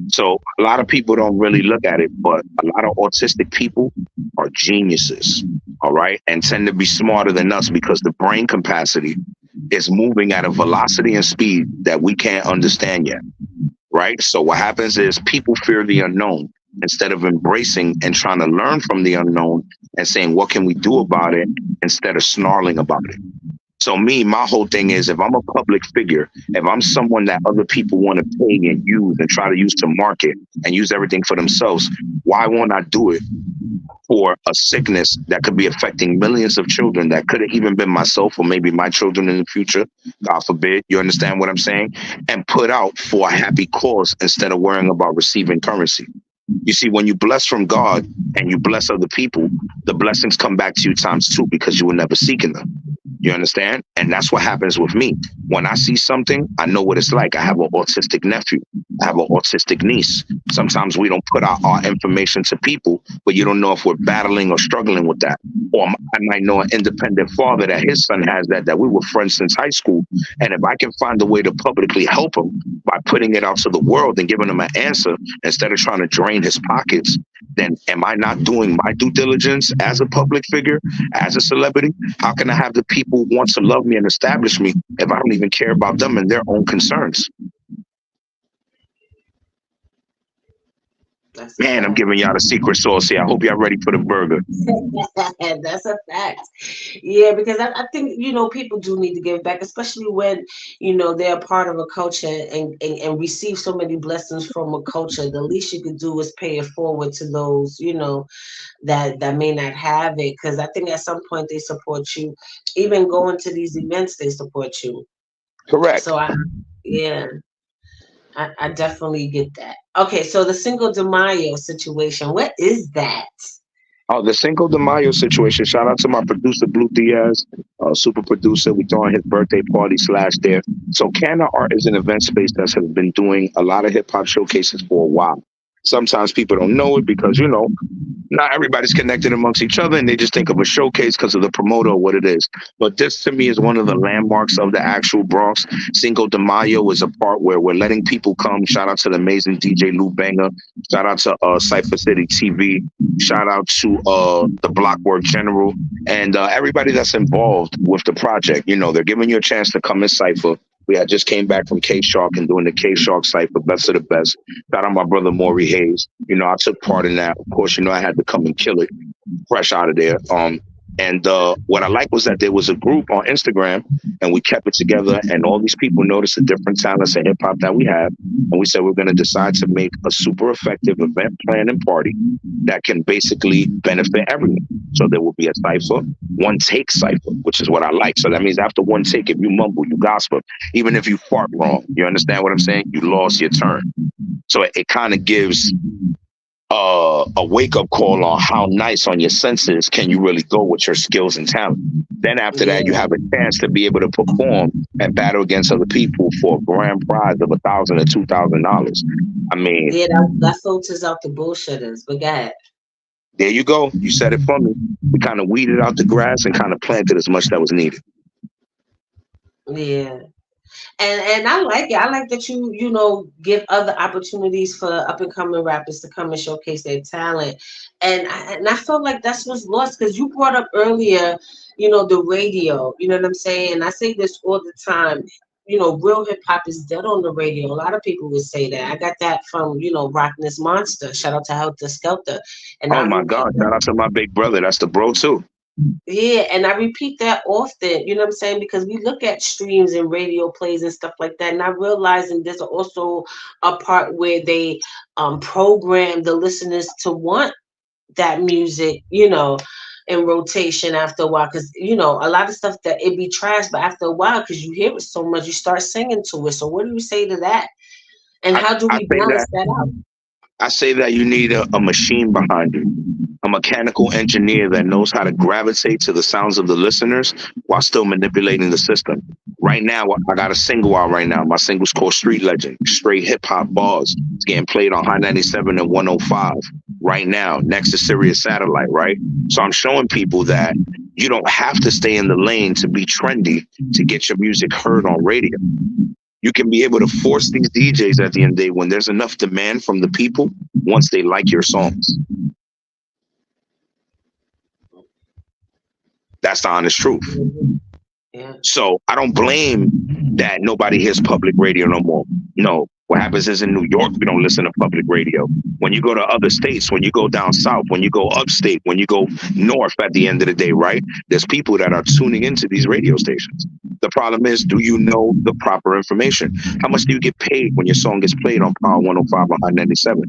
So a lot of people don't really look at it, but a lot of autistic people are geniuses, all right, and tend to be smarter than us because the brain capacity is moving at a velocity and speed that we can't understand yet, right? So what happens is people fear the unknown instead of embracing and trying to learn from the unknown and saying, what can we do about it, instead of snarling about it. So my whole thing is, if I'm a public figure, if I'm someone that other people want to pay and use and try to use to market and use everything for themselves, why won't I do it for a sickness that could be affecting millions of children that could have even been myself or maybe my children in the future, God forbid, you understand what I'm saying? And put out for a happy cause instead of worrying about receiving currency. You see, when you bless from God and you bless other people, the blessings come back to you times 2 because you were never seeking them. You understand? And that's what happens with me. When I see something, I know what it's like. I have an autistic nephew. I have an autistic niece. Sometimes we don't put out our information to people, but you don't know if we're battling or struggling with that. Or I might know an independent father that his son has that we were friends since high school. And if I can find a way to publicly help him by putting it out to the world and giving him an answer instead of trying to drain his pockets, then am I not doing my due diligence as a public figure, as a celebrity? How can I have the people who want to love me and establish me if I don't even care about them and their own concerns? Man, I'm giving y'all the secret sauce here. I hope y'all ready for the burger. That's a fact. Yeah, because I think, people do need to give back, especially when, they're a part of a culture and receive so many blessings from a culture. The least you could do is pay it forward to those, that may not have it. Because I think at some point they support you. Even going to these events, they support you. Correct. So I definitely get that. Okay, so the Cinco de Mayo situation, what is that? Oh, the Cinco de Mayo situation. Shout out to my producer, Blue Diaz, super producer. We throwing his birthday party / there. So Canna Art is an event space that has been doing a lot of hip hop showcases for a while. Sometimes people don't know it because, not everybody's connected amongst each other and they just think of a showcase because of the promoter or what it is. But this to me is one of the landmarks of the actual Bronx. Cinco de Mayo is a part where we're letting people come. Shout out to the amazing DJ Lou Banger. Shout out to Cypher City TV. Shout out to the Blockwork General and everybody that's involved with the project. They're giving you a chance to come and Cypher. We had just came back from K Shark and doing the K Shark Cypher, best of the best. Shout out my brother Maury Hayes. I took part in that. Of course, I had to come and kill it fresh out of there. And what I liked was that there was a group on Instagram and we kept it together and all these people noticed the different talents in hip hop that we have. And we said, we're going to decide to make a super effective event plan and party that can basically benefit everyone. So there will be a cypher, one take cypher, which is what I like. So that means after one take, if you mumble, you gossip, even if you fart wrong, you understand what I'm saying? You lost your turn. So it kind of gives a wake-up call on how nice on your senses can you really go with your skills and talent. Then after that, you have a chance to be able to perform and battle against other people for a grand prize of $1,000 or $2,000. I mean, yeah, that filters out the bullshitters. But go ahead. There you go. You said it for me. We kind of weeded out the grass and kind of planted as much that was needed. Yeah. And I like it. I like that you give other opportunities for up and coming rappers to come and showcase their talent. And I felt like that's what's lost because you brought up earlier, the radio. You know what I'm saying? And I say this all the time. Real hip hop is dead on the radio. A lot of people would say that. I got that from, Rockin' This Monster. Shout out to Helter Skelter. And oh my God, shout out to my big brother. That's the bro too. Yeah, and I repeat that often, you know what I'm saying? Because we look at streams and radio plays and stuff like that, and I realizing there's also a part where they program the listeners to want that music, in rotation after a while. Because, a lot of stuff that it be trash, but after a while, because you hear it so much, you start singing to it. So what do you say to that? And how do we balance that out? I say that you need a machine behind you, a mechanical engineer that knows how to gravitate to the sounds of the listeners while still manipulating the system. Right now, I got a single out right now. My single's called Street Legend, straight hip hop bars. It's getting played on High 97 and 105 right now, next to Sirius Satellite, right? So I'm showing people that you don't have to stay in the lane to be trendy to get your music heard on radio. You can be able to force these DJs at the end of the day when there's enough demand from the people once they like your songs. That's the honest truth. Yeah. So I don't blame that nobody hears public radio no more. No, what happens is in New York, we don't listen to public radio. When you go to other states, when you go down south, when you go upstate, when you go north at the end of the day, right? There's people that are tuning into these radio stations. The problem is, do you know the proper information? How much do you get paid when your song gets played on Power 105 or High 97?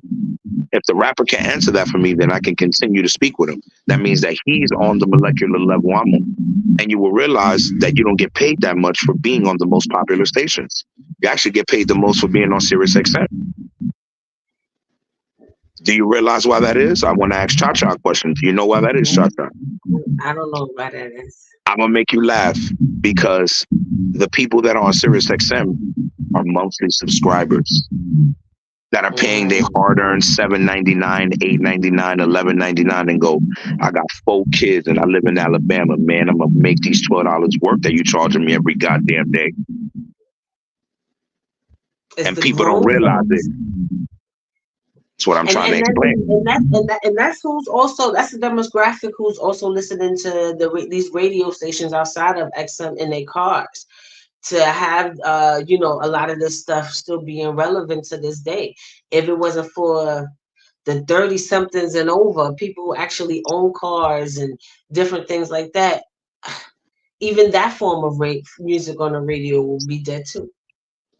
If the rapper can answer that for me, then I can continue to speak with him. That means that he's on the molecular level I'm on. And you will realize that you don't get paid that much for being on the most popular stations. You actually get paid the most for being on Sirius XM. Do you realize why that is? I want to ask Cha-Cha a question. Do you know why that is, Cha-Cha? I don't know why that is. I'm gonna make you laugh because the people that are on Sirius XM are monthly subscribers that are paying their Mm. hard-earned $7.99, $8.99, $11.99, and go, I got 4 kids and I live in Alabama, man. I'm gonna make these $12 work that you charging me every goddamn day. It's And the people don't grown realize it. folks. That's what I'm And trying to and that explain. and that's who's also that's the demographic who's also listening to these radio stations outside of XM in their cars to have a lot of this stuff still being relevant to this day. If it wasn't for the 30 somethings and over, people who actually own cars and different things like that, even that form of music on the radio will be dead too.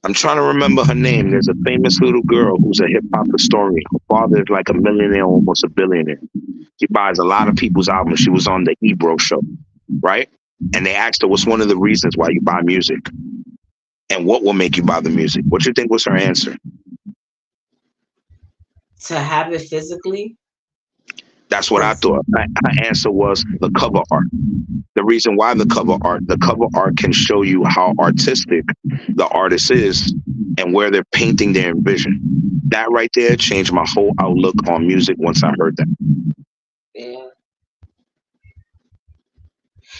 I'm trying to remember her name. There's a famous little girl who's a hip hop historian. Her father is like a millionaire, almost a billionaire. She buys a lot of people's albums. She was on the Ebro show, right? And they asked her, what's one of the reasons why you buy music? And what will make you buy the music? What you think was her answer? To have it physically, That's what I because thought. Her answer was the cover art. The reason why the cover art can show you how artistic the artist is and where they're painting their vision. That right there changed my whole outlook on music once I heard that. yeah.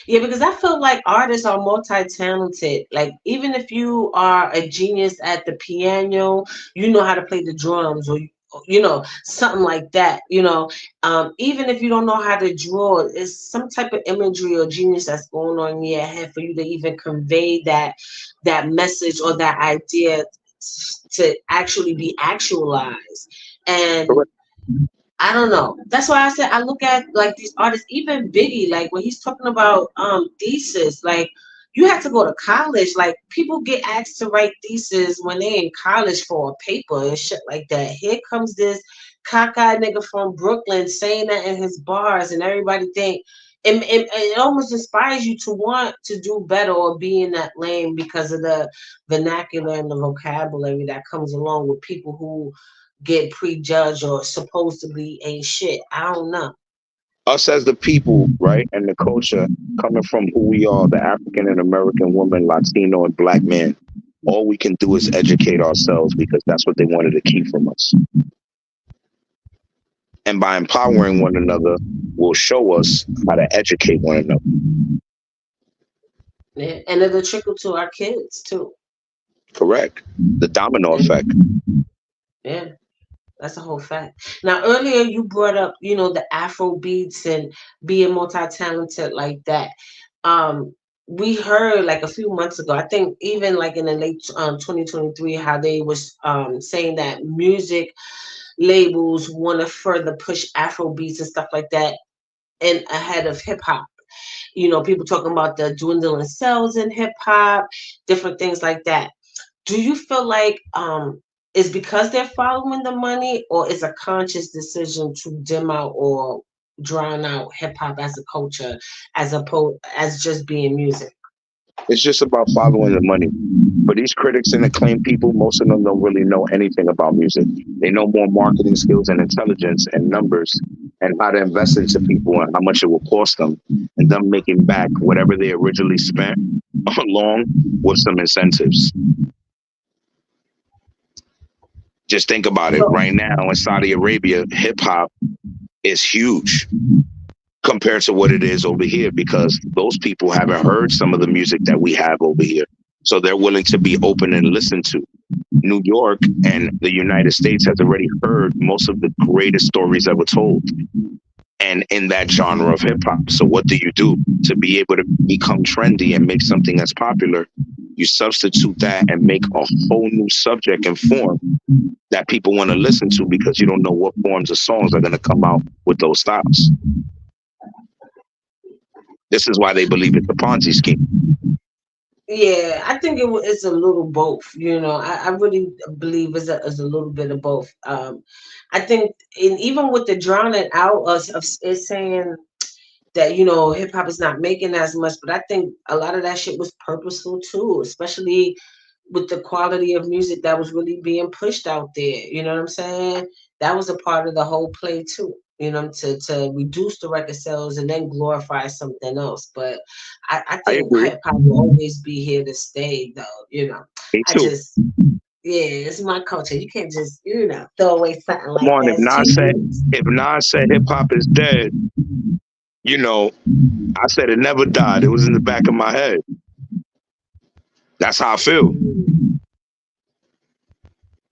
Yeah, because I feel like artists are multi-talented. Like even if you are a genius at the piano, you know how to play the drums or something like that. Even if you don't know how to draw, it's some type of imagery or genius that's going on in your head for you to even convey that message or that idea to actually be actualized. And Correct. I don't know. That's why I said I look at like these artists, even Biggie, like when he's talking about thesis, like you have to go to college. Like people get asked to write thesis when they in college for a paper and shit like that. Here comes this cockeyed nigga from Brooklyn saying that in his bars, and everybody think it almost inspires you to want to do better or be in that lane because of the vernacular and the vocabulary that comes along with people who get prejudged or supposedly ain't shit. I don't know. Us as the people, right, and the culture coming from who we are, the African and American woman, Latino and black man, all we can do is educate ourselves because that's what they wanted to keep from us. And by empowering one another, will show us how to educate one another. Yeah. And it'll trickle to our kids too. Correct. The domino effect. Yeah. That's a whole fact. Now, earlier you brought up, the Afro beats and being multi-talented like that. We heard like a few months ago, I think even like in the late 2023, how they was saying that music labels want to further push Afro beats and stuff like that and ahead of hip hop. People talking about the dwindling sales in hip hop, different things like that. Do you feel like it's because they're following the money, or is a conscious decision to dim out or drown out hip hop as a culture as opposed as just being music? It's just about following the money. For these critics and acclaimed people, most of them don't really know anything about music. They know more marketing skills and intelligence and numbers and how to invest into people and how much it will cost them and them making back whatever they originally spent along with some incentives. Just think about it. So Right now in Saudi Arabia, hip hop is huge compared to what it is over here because those people haven't heard some of the music that we have over here. So they're willing to be open and listen to. New York and the United States has already heard most of the greatest stories ever told. And in that genre of hip hop. So what do? To be able to become trendy and make something that's popular, you substitute that and make a whole new subject and form that people want to listen to because you don't know what forms of songs are going to come out with those styles. This is why they believe it's a Ponzi scheme. yeah, I think it's a little both. I really believe it's a little bit of both. I think, and even with the drowning out of it's saying that hip hop is not making as much, but I think a lot of that shit was purposeful too, especially with the quality of music that was really being pushed out there. You know what I'm saying? That was a part of the whole play too. to reduce the record sales and then glorify something else. But I I think agree. hip hop will always be here to stay, though. Me I too. just, yeah, it's my culture. You can't just, throw away something Come like on, that. It's too If Nas said hip hop is dead, you know, I said it never died. It was in the back of my head. That's how I feel.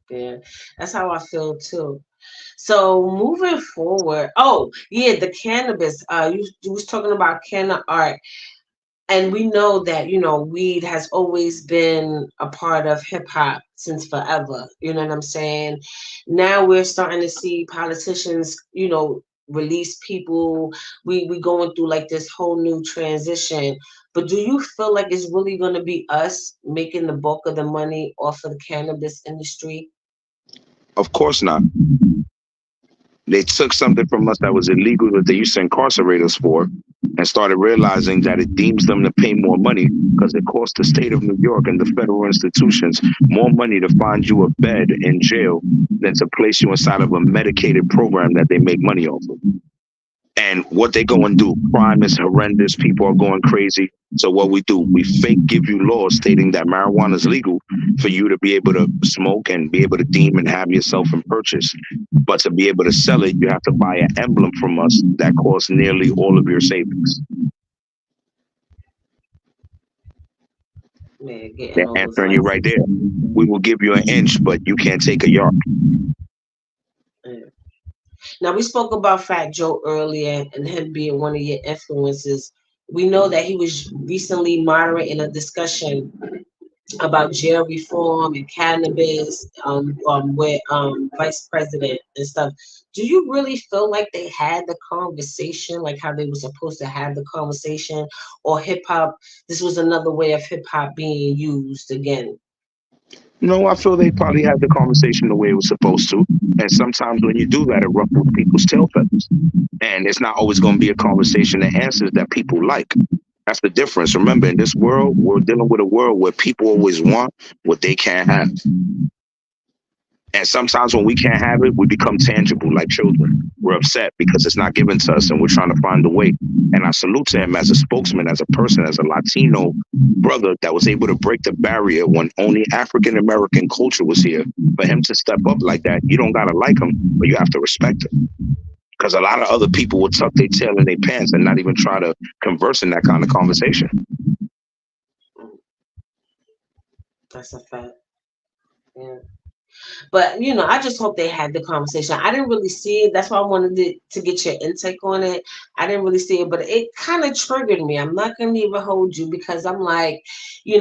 yeah, that's how I feel too. So moving forward, oh yeah, the cannabis. You was talking about canna art. And we know that, weed has always been a part of hip hop since forever. You know what I'm saying? Now we're starting to see politicians, release people. We going through like this whole new transition. But do you feel like it's really going to be us making the bulk of the money off of the cannabis industry? Of course not. They took something from us that was illegal that they used to incarcerate us for and started realizing that it deems them to pay more money because it costs the state of New York and the federal institutions more money to find you a bed in jail than to place you inside of a medicated program that they make money off of. And what they go and do, crime is horrendous. People are going crazy. So what we do, we fake give you laws stating that marijuana is legal for you to be able to smoke and be able to deem and have yourself and purchase. But to be able to sell it, you have to buy an emblem from us that costs nearly all of your savings. Man, getting They're all those answering you right there. licenses. We will give you an inch, but you can't take a yard. Yeah. Now, we spoke about Fat Joe earlier and him being one of your influences. We know that he was recently moderating a discussion about jail reform and cannabis with vice president and stuff. Do you really feel like they had the conversation, like how they were supposed to have the conversation, or hip hop? This was another way of hip hop being used again. No, I feel they probably had the conversation the way it was supposed to. And sometimes when you do that, it ruffles people's tail feathers. And it's not always going to be a conversation that answers that people like. That's the difference. Remember, in this world, we're dealing with a world where people always want what they can't have. And sometimes when we can't have it, we become tangible like children. We're upset because it's not given to us and we're trying to find a way. And I salute to him as a spokesman, as a person, as a Latino brother that was able to break the barrier when only African American culture was here. For him to step up like that, you don't got to like him, but you have to respect him. Because a lot of other people will tuck their tail in their pants and not even try to converse in that kind of conversation. That's a fact. Yeah. But I just hope they had the conversation. I didn't really see it. That's why I wanted to get your intake on it. I didn't really see it, but it kind of triggered me. I'm not gonna even hold you because I'm like,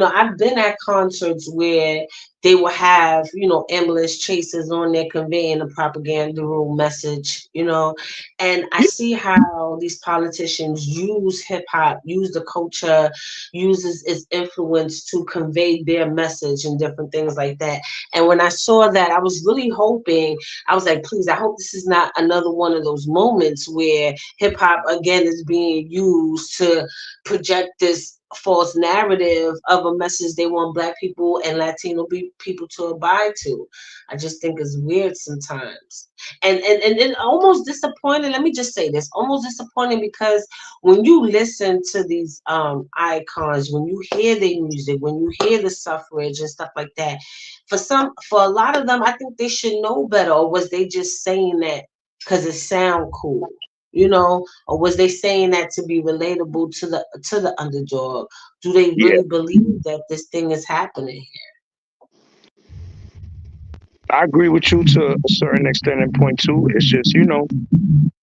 I've been at concerts where they will have, ambulance chasers on there conveying a propaganda message, and I see how these politicians use hip hop, use the culture, uses its influence to convey their message and different things like that. And when I saw that, I was really hoping, I was like, please, I hope this is not another one of those moments where hip hop again is being used to project this false narrative of a message they want Black people and Latino people to abide to. I just think it's weird sometimes. And almost disappointing. Let me just say this, almost disappointing because when you listen to these icons, when you hear their music, when you hear the suffrage and stuff like that, for a lot of them, I think they should know better. Or was they just saying that because it sound cool? Or was they saying that to be relatable to the underdog? Do they Yeah, really believe that this thing is happening I agree with you to a certain extent and point too. It's just,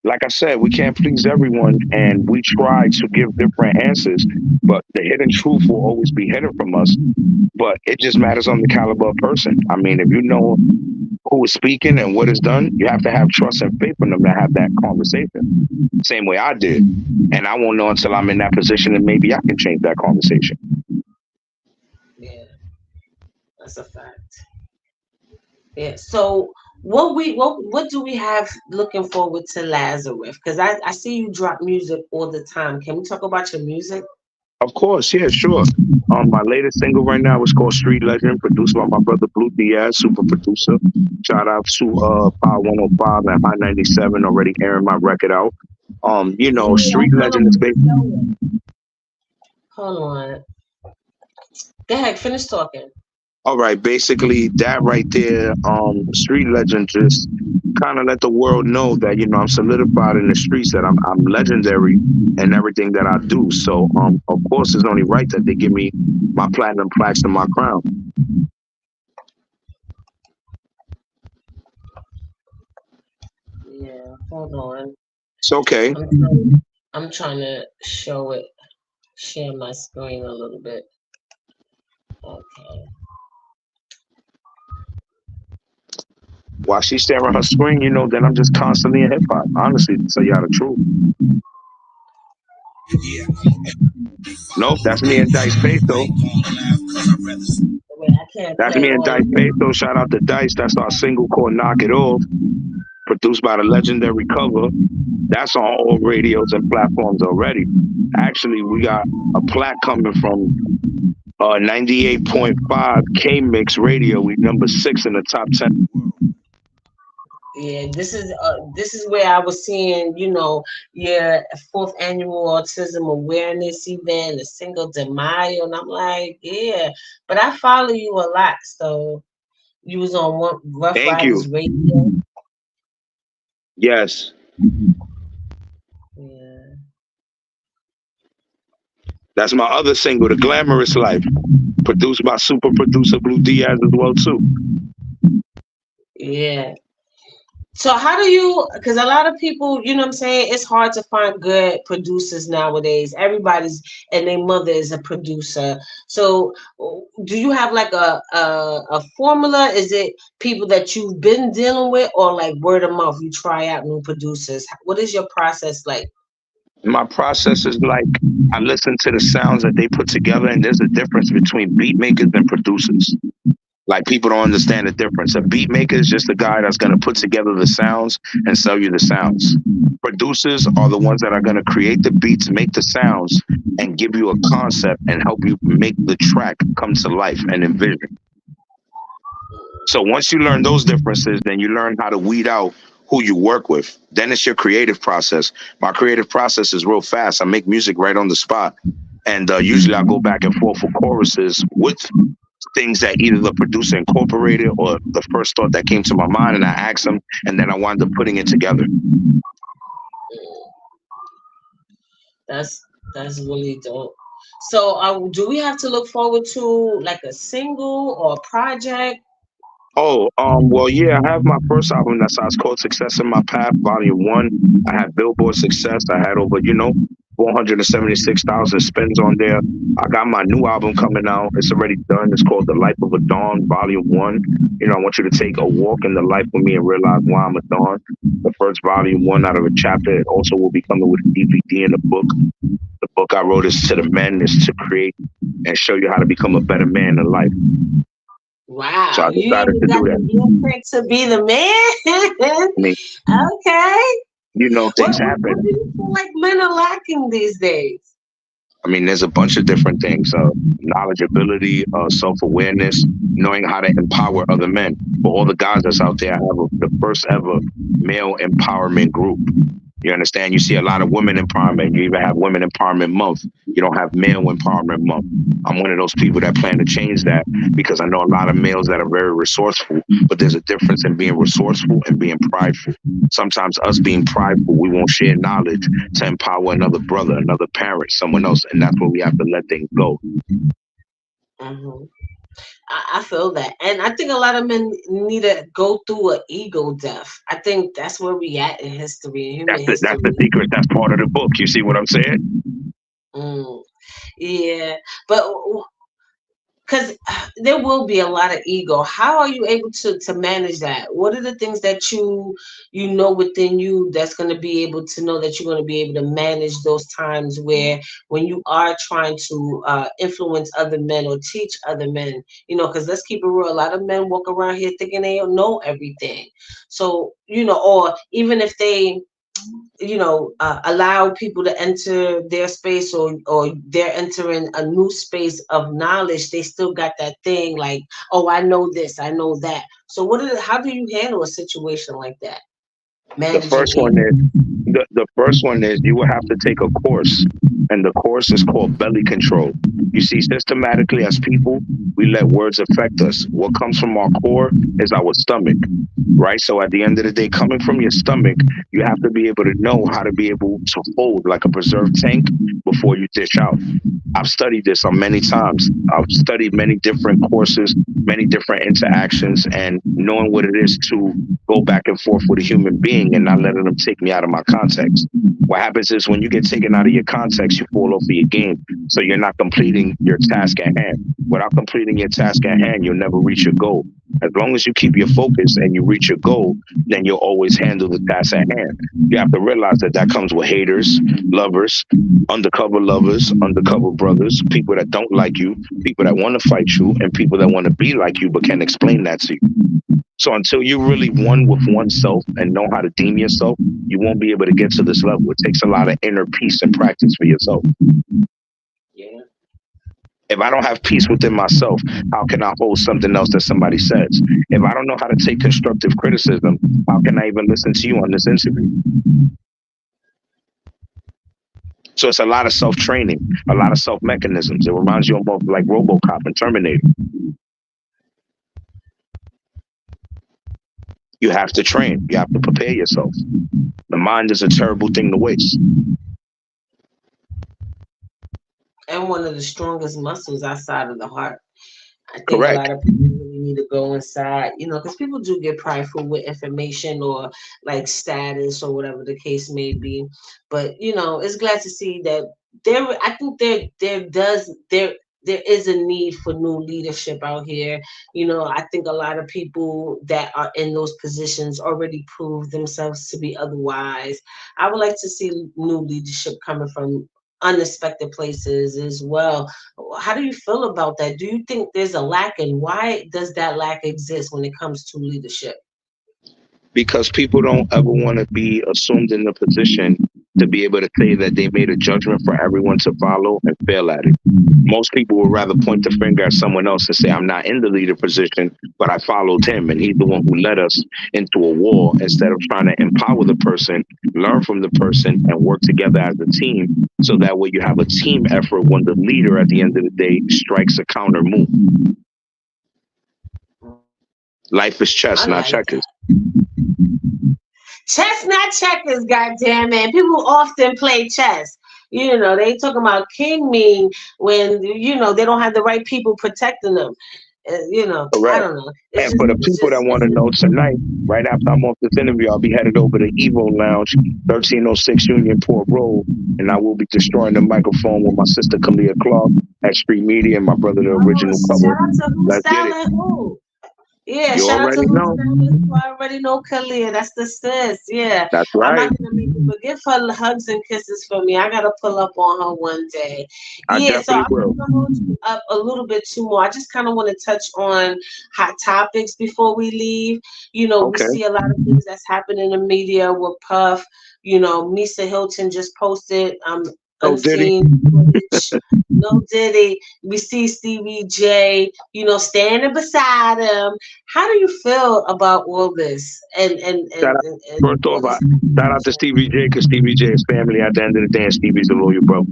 like I said, we can't please everyone and we try to give different answers, but the hidden truth will always be hidden from us. But it just matters on the caliber of person. I mean, if you know who is speaking and what is done, you have to have trust and faith in them to have that conversation. Same way I did. And I won't know until I'm in that position and maybe I can change that conversation. here? Yeah, that's a fact. Yeah. So what do we have looking forward to Lazarus? Because I see you drop music all the time. Can we talk about your music? Of course, yeah, sure. My latest single right now is called Street Legend, produced by my brother Blue Diaz, super producer. Shout out to Power 105 and High 97, already airing my record out. Yeah, I Street saw Legend is him based. show it. Hold on. Go ahead, finish talking. All right, basically that right there, Street Legend just kind of let the world know that I'm solidified in the streets, that I'm legendary in everything that I do. So of course it's only right that they give me my platinum plaques and my crown. Yeah, hold on. It's okay. I'm trying to show it, share my screen a little bit. Okay. While she's staring at her screen, then I'm just constantly in hip hop. Honestly, to tell y'all the truth. Nope, that's me and Dice Peso. Wait, I can't That's play me and all Dice of it. Peso. Shout out to Dice. That's our single called Knock It Off, produced by the legendary Cover. That's on all radios and platforms already. Actually, we got a plaque coming from 98.5 K Mix Radio. We number 6 in the top 10. Yeah, this is where I was seeing, your fourth annual autism awareness event, the Single de Mayo, and I'm like, yeah. But I follow you a lot, so you was on one Rough Thank you. Riders Radio. Yes, Yeah. that's my other single, The Glamorous Life, produced by super producer Blue Diaz as well too. Yeah. So how do you, because a lot of people, you know what I'm saying, it's hard to find good producers nowadays. Everybody's and their mother is a producer. So do you have like a formula? Is it people that you've been dealing with or like word of mouth? You try out new producers. What is your process like? My process is like I listen to the sounds that they put together, and there's a difference between beat makers and producers. Like people don't understand the difference. A beat maker is just the guy that's going to put together the sounds and sell you the sounds. Producers are the ones that are going to create the beats, make the sounds, and give you a concept and help you make the track come to life and envision. So once you learn those differences, then you learn how to weed out who you work with. Then it's your creative process. My creative process is real fast. I make music right on the spot. And usually I go back and forth for choruses with things that either the producer incorporated or the first thought that came to my mind, and I asked them, and then I wound up putting it together. That's that's really dope. So do we have to look forward to like a single or a project? Oh, well, yeah, I have my first album that's called Success in My Path, Volume 1. I had Billboard Success. I had over, 476,000 spins on there. I got my new album coming out. It's already done. It's called The Life of a Dawn, Volume 1. I want you to take a walk in the life with me and realize why I'm a dawn. The first Volume 1 out of a chapter. It also will be coming with a DVD and a book. The book I wrote is to the men, is to create and show you how to become a better man in life. So Wow, I you decided even to got do the that. blueprint to be the man. I mean, Okay. things What happen. do you feel like men are lacking these days? I mean, there's a bunch of different things: knowledgeability, self-awareness, knowing how to empower other men. For all the guys that's out there, I have the first ever male empowerment group. You understand? You see a lot of women empowerment. You even have Women Empowerment Month. You don't have Male Empowerment Month. I'm one of those people that plan to change that because I know a lot of males that are very resourceful, but there's a difference in being resourceful and being prideful. Sometimes us being prideful, we won't share knowledge to empower another brother, another parent, someone else, and that's where we have to let things go. Hmm. I feel that, and I think a lot of men need to go through an ego death. I think that's where we at in history, in human That's the history. secret. That's part of the book. You see what I'm saying? Mm, yeah, but because there will be a lot of ego. How are you able to manage that? What are the things that you know within you that's going to be able to know that you're going to be able to manage those times where when you are trying to influence other men or teach other men, because let's keep it real, a lot of men walk around here thinking they don't know everything. So, or even if they allow people to enter their space, or they're entering a new space of knowledge, they still got that thing like, oh, I know this, I know that. So how do you handle a situation like that, The managing first one ego? is the first one is you will have to take a course, and the course is called belly control. You see, systematically as people, we let words affect us. What comes from our core is our stomach, right? So at the end of the day, coming from your stomach, you have to be able to know how to be able to hold like a preserved tank before you dish out. I've studied this on many times. I've studied many different courses, many different interactions, and knowing what it is to go back and forth with a human being and not letting them take me out of my context. What happens is when you get taken out of your context, you fall off of your game. So you're not completing your task at hand. Without completing your task at hand, you'll never reach your goal. As long as you keep your focus and you reach your goal, then you'll always handle the task at hand. You have to realize that that comes with haters, lovers, undercover brothers, people that don't like you, people that want to fight you, and people that want to be like you but can't explain that to you. So until you really one with oneself and know how to deem yourself, you won't be able to get to this level. It takes a lot of inner peace and practice for yourself. Yeah. If I don't have peace within myself, how can I hold something else that somebody says? If I don't know how to take constructive criticism, how can I even listen to you on this interview? So it's a lot of self training, a lot of self mechanisms. It reminds you of like Robocop and Terminator. You have to train, you have to prepare yourself. The mind is a terrible thing to waste. And one of the strongest muscles outside of the heart. I think a Correct. lot of people really need to go inside, because people do get prideful with information, or like status, or whatever the case may be. But it's glad to see that I think there is a need for new leadership out here. I think a lot of people that are in those positions already proved themselves to be otherwise. I would like to see new leadership coming from unexpected places as well. How do you feel about that? Do you think there's a lack, and why does that lack exist when it comes to leadership? Because people don't ever want to be assumed in the position to be able to say that they made a judgment for everyone to follow and fail at it. Most people would rather point the finger at someone else and say, I'm not in the leader position, but I followed him and he's the one who led us into a war, instead of trying to empower the person, learn from the person, and work together as a team. So that way you have a team effort when the leader at the end of the day strikes a counter move. Life is chess, I not like checkers. that. Chess, not checkers, goddamn it. People often play chess. They talking about king mean when they don't have the right people protecting them. I Correct. don't know. And for the people that want to know tonight, right after I'm off this interview, I'll be headed over to Evo Lounge, 1306 Union Port Road, and I will be destroying the microphone with my sister Kalia Clark at Street Media and my brother, the Oh, original shout cover. out to Who's Let's get it. Styling Who. Yeah, You shout out to already Who's know. Styling Who. I already know Kalia. That's the sis. Yeah. That's I'm right. not gonna make it, but give her hugs and kisses for me. I gotta pull up on her one day. I Yeah, so definitely I'm will. not gonna hold you up a little bit too more. I just kind of want to touch on hot topics before we leave. We Okay. see a lot of things that's happening in the media with Puff. Misa Hilton just posted Oh, did he? unseen footage. No Diddy. We see Stevie J, standing beside him. How do you feel about all this Shout out. and First all off, this shout out to information? Stevie J, because Stevie J is family at the end of the day, and Stevie's a loyal bro.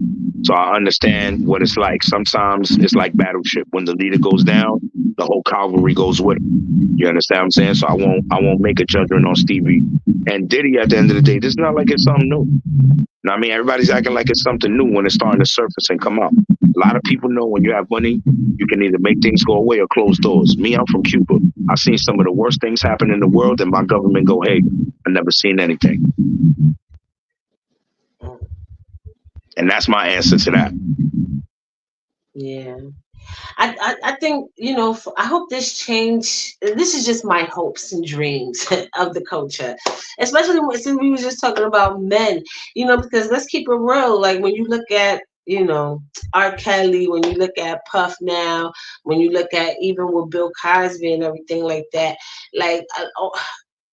So I understand what it's like. Sometimes it's like battleship. When the leader goes down, the whole cavalry goes with him. You understand what I'm saying? So I won't make a judgment on Stevie and Diddy. At the end of the day, this is not like it's something new. Now, I mean, everybody's acting like it's something new when it's starting to surface and come out. A lot of people know when you have money, you can either make things go away or close doors. Me, I'm from Cuba. I've seen some of the worst things happen in the world, and my government go, hey, I've never seen anything. And that's my answer to that. Yeah. I think I hope this change. This is just my hopes and dreams of the culture, especially since we were just talking about men. Because let's keep it real. Like when you look at R. Kelly, when you look at Puff now, when you look at even with Bill Cosby and everything like that, like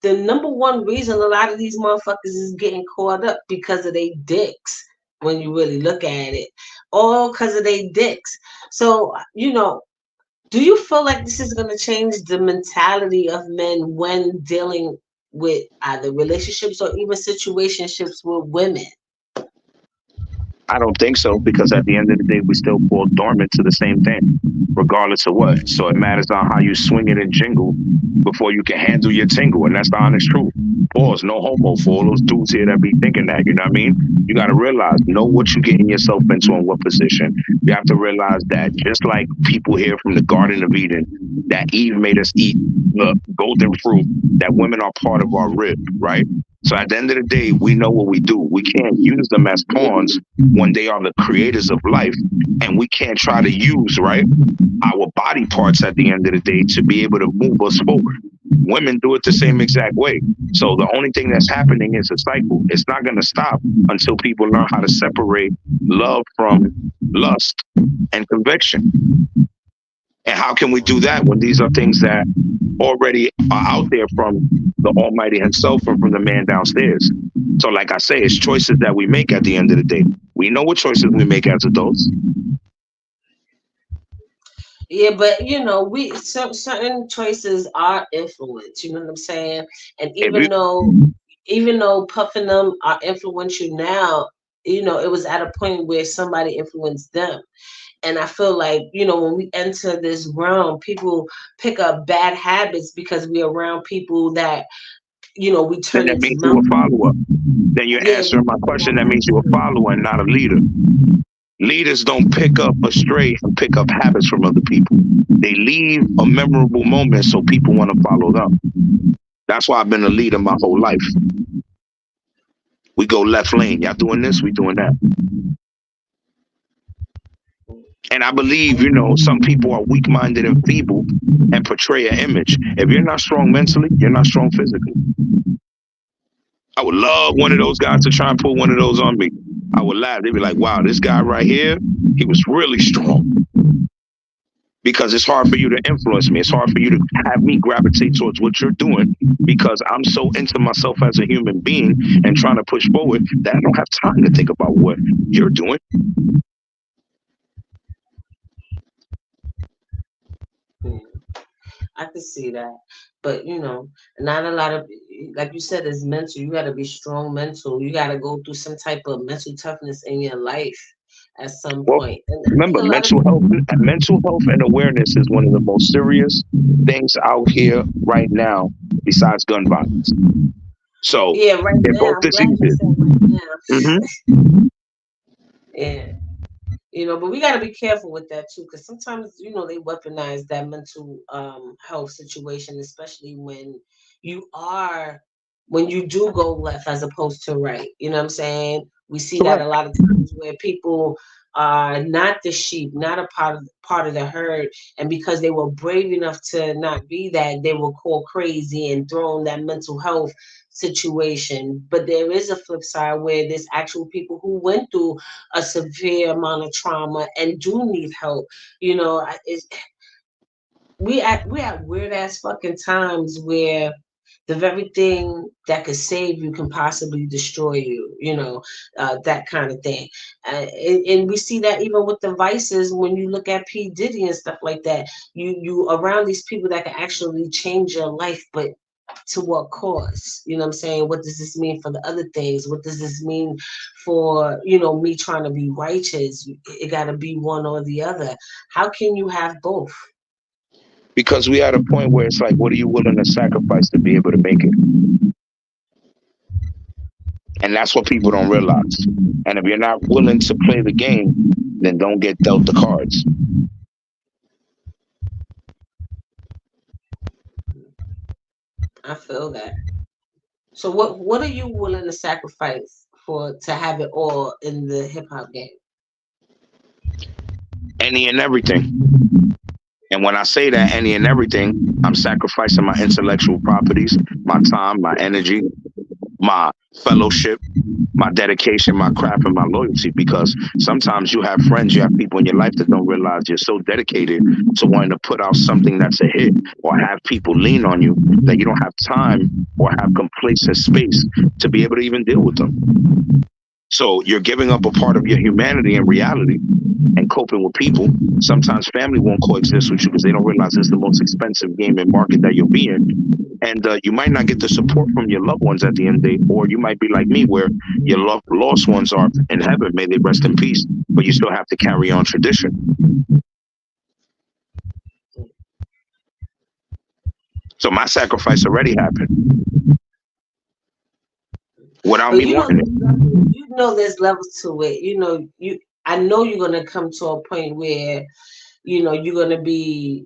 the number one reason a lot of these motherfuckers is getting caught up because of they dicks. When you really look at it, all because of they dicks. So do you feel like this is going to change the mentality of men when dealing with either relationships or even situationships with women? I don't think so, because at the end of the day, we still fall dormant to the same thing, regardless of what. So it matters on how you swing it and jingle before you can handle your tingle. And that's the honest truth. Pause. No homo for all those dudes here that be thinking that. You know what I mean? You got to realize, know what you're getting yourself into and what position. You have to realize that just like people here from the Garden of Eden, that Eve made us eat the golden fruit, that women are part of our rib, right? So at the end of the day, we know what we do. We can't use them as pawns when they are the creators of life. And we can't try to use, right, our body parts at the end of the day to be able to move us forward. Women do it the same exact way. So the only thing that's happening is a cycle. It's not going to stop until people learn how to separate love from lust and conviction. And how can we do that when these are things that already are out there from the Almighty himself and from the man downstairs? So like I say, it's choices that we make at the end of the day. We know what choices we make as adults. Yeah, but we certain choices are influenced. You know what I'm saying? And If you, even though puffing them are influential now, it was at a point where somebody influenced them. And I feel like, when we enter this realm, people pick up bad habits because we're around people that, we then turn that into means you're a members. follower. Then you're Yeah, answering my question. That means you're a follower and not a leader. Leaders don't pick up a stray and pick up habits from other people. They leave a memorable moment so people want to follow them. That's why I've been a leader my whole life. We go left lane. Y'all doing this, we doing that. And I believe, some people are weak-minded and feeble and portray an image. If you're not strong mentally, you're not strong physically. I would love one of those guys to try and pull one of those on me. I would laugh. They'd be like, wow, this guy right here, he was really strong. Because it's hard for you to influence me. It's hard for you to have me gravitate towards what you're doing, because I'm so into myself as a human being and trying to push forward that I don't have time to think about what you're doing. I can see that. But not a lot of, like you said, is mental. You got to be strong mental. You got to go through some type of mental toughness in your life at some Well, point. And I think remember, a lot of mental health and awareness is one of the most serious things out here right now, besides gun violence. So yeah, right they're now, both I'm glad you diseases. said right now. Hmm. Yeah. But we got to be careful with that too, because sometimes they weaponize that mental health situation, especially you are when you do go left as opposed to right. You know what I'm saying? We see that a Correct. lot of times where people are not the sheep, not a part of the herd, and because they were brave enough to not be that, they were called crazy and thrown that mental health situation. But there is a flip side where there's actual people who went through a severe amount of trauma and do need help. We at weird ass fucking times where the very thing that could save you can possibly destroy you. That kind of thing. And we see that even with the vices when you look at P Diddy and stuff like that. You around these people that can actually change your life, but to what cause? You know what I'm saying? What does this mean for the other things? What does this mean for, me trying to be righteous? It got to be one or the other. How can you have both? Because we at a point where it's like, what are you willing to sacrifice to be able to make it? And that's what people don't realize. And if you're not willing to play the game, then don't get dealt the cards. I feel that. So what are you willing to sacrifice for to have it all in the hip hop game? Any and everything. And when I say that, any and everything, I'm sacrificing my intellectual properties, my time, my energy, my fellowship, my dedication, my craft, and my loyalty. Because sometimes you have friends, you have people in your life that don't realize you're so dedicated to wanting to put out something that's a hit, or have people lean on you, that you don't have time or have complacent space to be able to even deal with them. So you're giving up a part of your humanity and reality and coping with people. Sometimes family won't coexist with you because they don't realize it's the most expensive game and market that you'll be in. And you might not get the support from your loved ones at the end of the day, or you might be like me, where your lost ones are in heaven, may they rest in peace, but you still have to carry on tradition. So my sacrifice already happened without But me wanting it. there's levels to it. I know you're gonna come to a point where, you're gonna be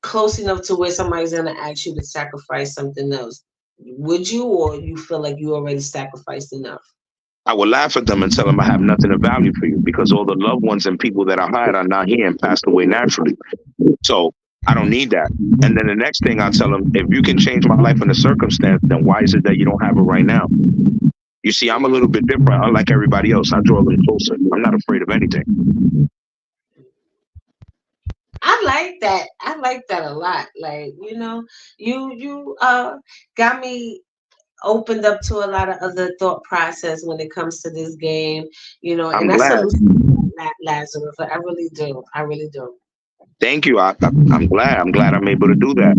close enough to where somebody's gonna ask you to sacrifice something else. Would you, or you feel like you already sacrificed enough? I would laugh at them and tell them I have nothing of value for you, because all the loved ones and people that I had are not here and passed away naturally. So I don't need that. And then the next thing I tell them, if you can change my life in a circumstance, then why is it that you don't have it right now? You see, I'm a little bit different. Unlike everybody else, I draw them closer. I'm not afraid of anything. I like that. I like that a lot. Like, you got me opened up to a lot of other thought process when it comes to this game, I'm and I glad. salute you, Lazarus. I really do. I really do. Thank you. I'm glad. I'm glad I'm able to do that.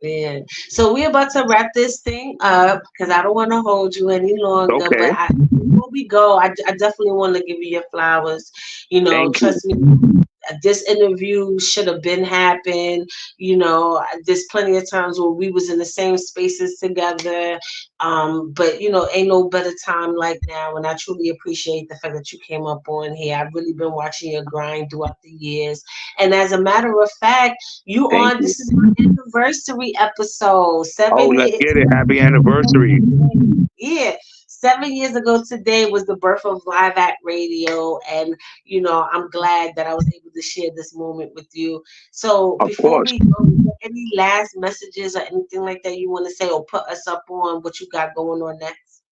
Yeah. So we're about to wrap this thing up because I don't want to hold you any longer. Okay. But before we go, I definitely want to give you your flowers. Thank you. Trust me, this interview should have been happened. There's plenty of times where we was in the same spaces together. But ain't no better time like now. And I truly appreciate the fact that you came up on here. I've really been watching your grind throughout the years. And as a matter of fact, Thank you. this is my anniversary episode. Oh, Seven let's years. get it. Happy anniversary. Yeah. 7 years ago today was the birth of Live at Radio, and I'm glad that I was able to share this moment with you. So Of before course. we go, is there any last messages or anything like that you want to say, or put us up on what you got going on next?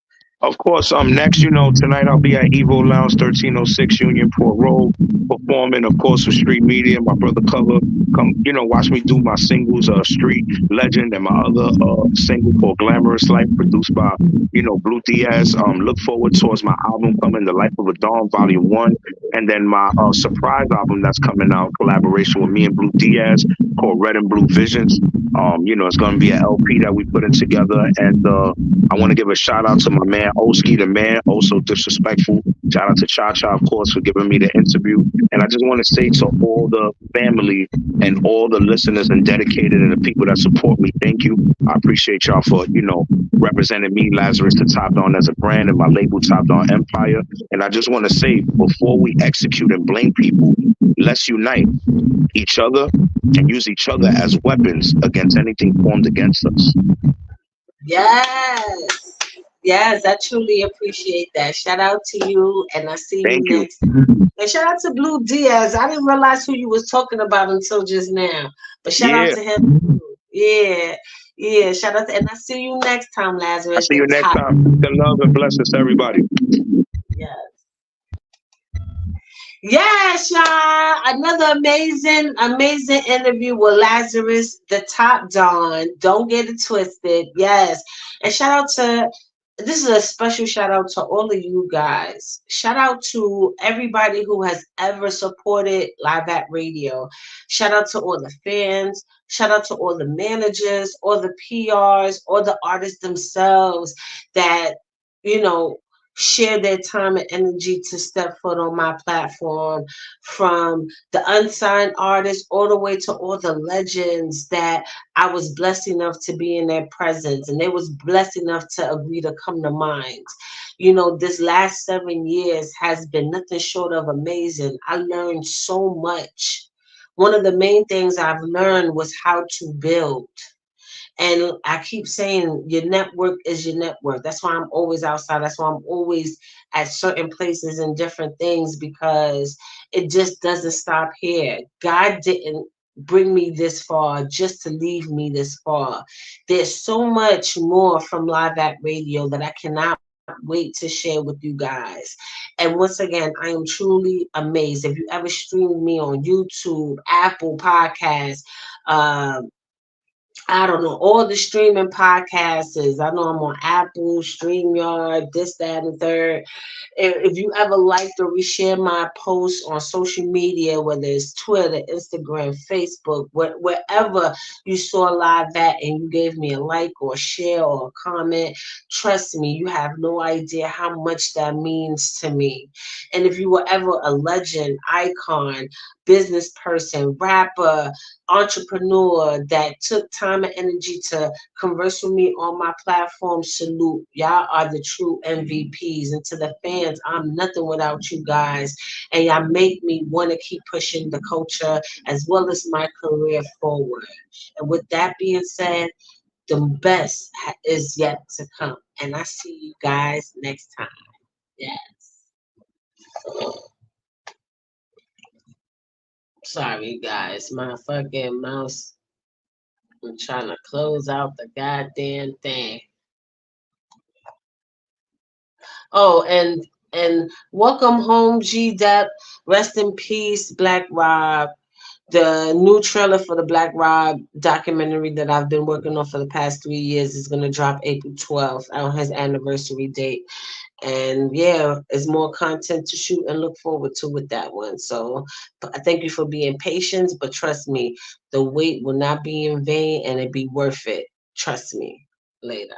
Of course, next, tonight I'll be at Evo Lounge, 1306 Union Port Road, performing, of course, with Street Media, my brother Cover. Come, watch me do my singles, Street Legend, and my other single called Glamorous Life, produced by, Blue Diaz. Look forward towards my album coming, The Life of a Dawn, Volume 1, and then my surprise album that's coming out, collaboration with me and Blue Diaz, called Red and Blue Visions. It's going to be an LP that we put in together, and I want to give a shout out to my man Oski, the man, also disrespectful. Shout out to Cha Cha, of course, for giving me the interview. And I just want to say to all the family and all the listeners and dedicated and the people that support me, thank you. I appreciate y'all for, representing me, Lazarus, to Top Down as a brand, and my label, Top Down Empire. And I just want to say, before we execute and blame people, let's unite each other and use each other as weapons against anything formed against us. Yes. Yes, I truly appreciate that. Shout out to you, and I see you Thank you. next. And shout out to Blue Diaz. I didn't realize who you was talking about until just now. But shout out Yeah. to him too. Yeah. Yeah. Shout out to, and I see you next time, I Lazarus. see The you next top. time. The love and blessings to everybody. Yeah. Yes, y'all. Another amazing, amazing interview with Lazarus, the top Don. Don't get it twisted. Yes. And shout out to, this is a special shout out to all of you guys. Shout out to everybody who has ever supported Live at Radio. Shout out to all the fans. Shout out to all the managers, all the PRs, all the artists themselves that, you know, share their time and energy to step foot on my platform, from the unsigned artists all the way to all the legends that I was blessed enough to be in their presence, and they was blessed enough to agree to come to mine. This last 7 years has been nothing short of amazing. I learned so much. One of the main things I've learned was how to build. And I keep saying your network is your network. That's why I'm always outside. That's why I'm always at certain places and different things, because it just doesn't stop here. God didn't bring me this far just to leave me this far. There's so much more from Live at Radio that I cannot wait to share with you guys. And once again, I am truly amazed. If you ever stream me on YouTube, Apple Podcasts, I don't know, all the streaming podcasts. I know I'm on Apple, StreamYard, this, that, and third. If you ever liked or reshare my posts on social media, whether it's Twitter, Instagram, Facebook, wherever you saw live at and you gave me a like or share or a comment, trust me, you have no idea how much that means to me. And if you were ever a legend, icon, business person, rapper, entrepreneur that took time and energy to converse with me on my platform, salute. Y'all are the true MVPs. And to the fans, I'm nothing without you guys. And y'all make me want to keep pushing the culture as well as my career forward. And with that being said, the best is yet to come. And I see you guys next time. Yes. Sorry, guys. My fucking mouse. I'm trying to close out the goddamn thing. Oh, and welcome home, G Dep. Rest in peace, Black Rob. The new trailer for the Black Rob documentary that I've been working on for the past 3 years is gonna drop April 12th on his anniversary date. And yeah, there's more content to shoot and look forward to with that one. So I thank you for being patient, but trust me, the wait will not be in vain and it be worth it. Trust me. Later.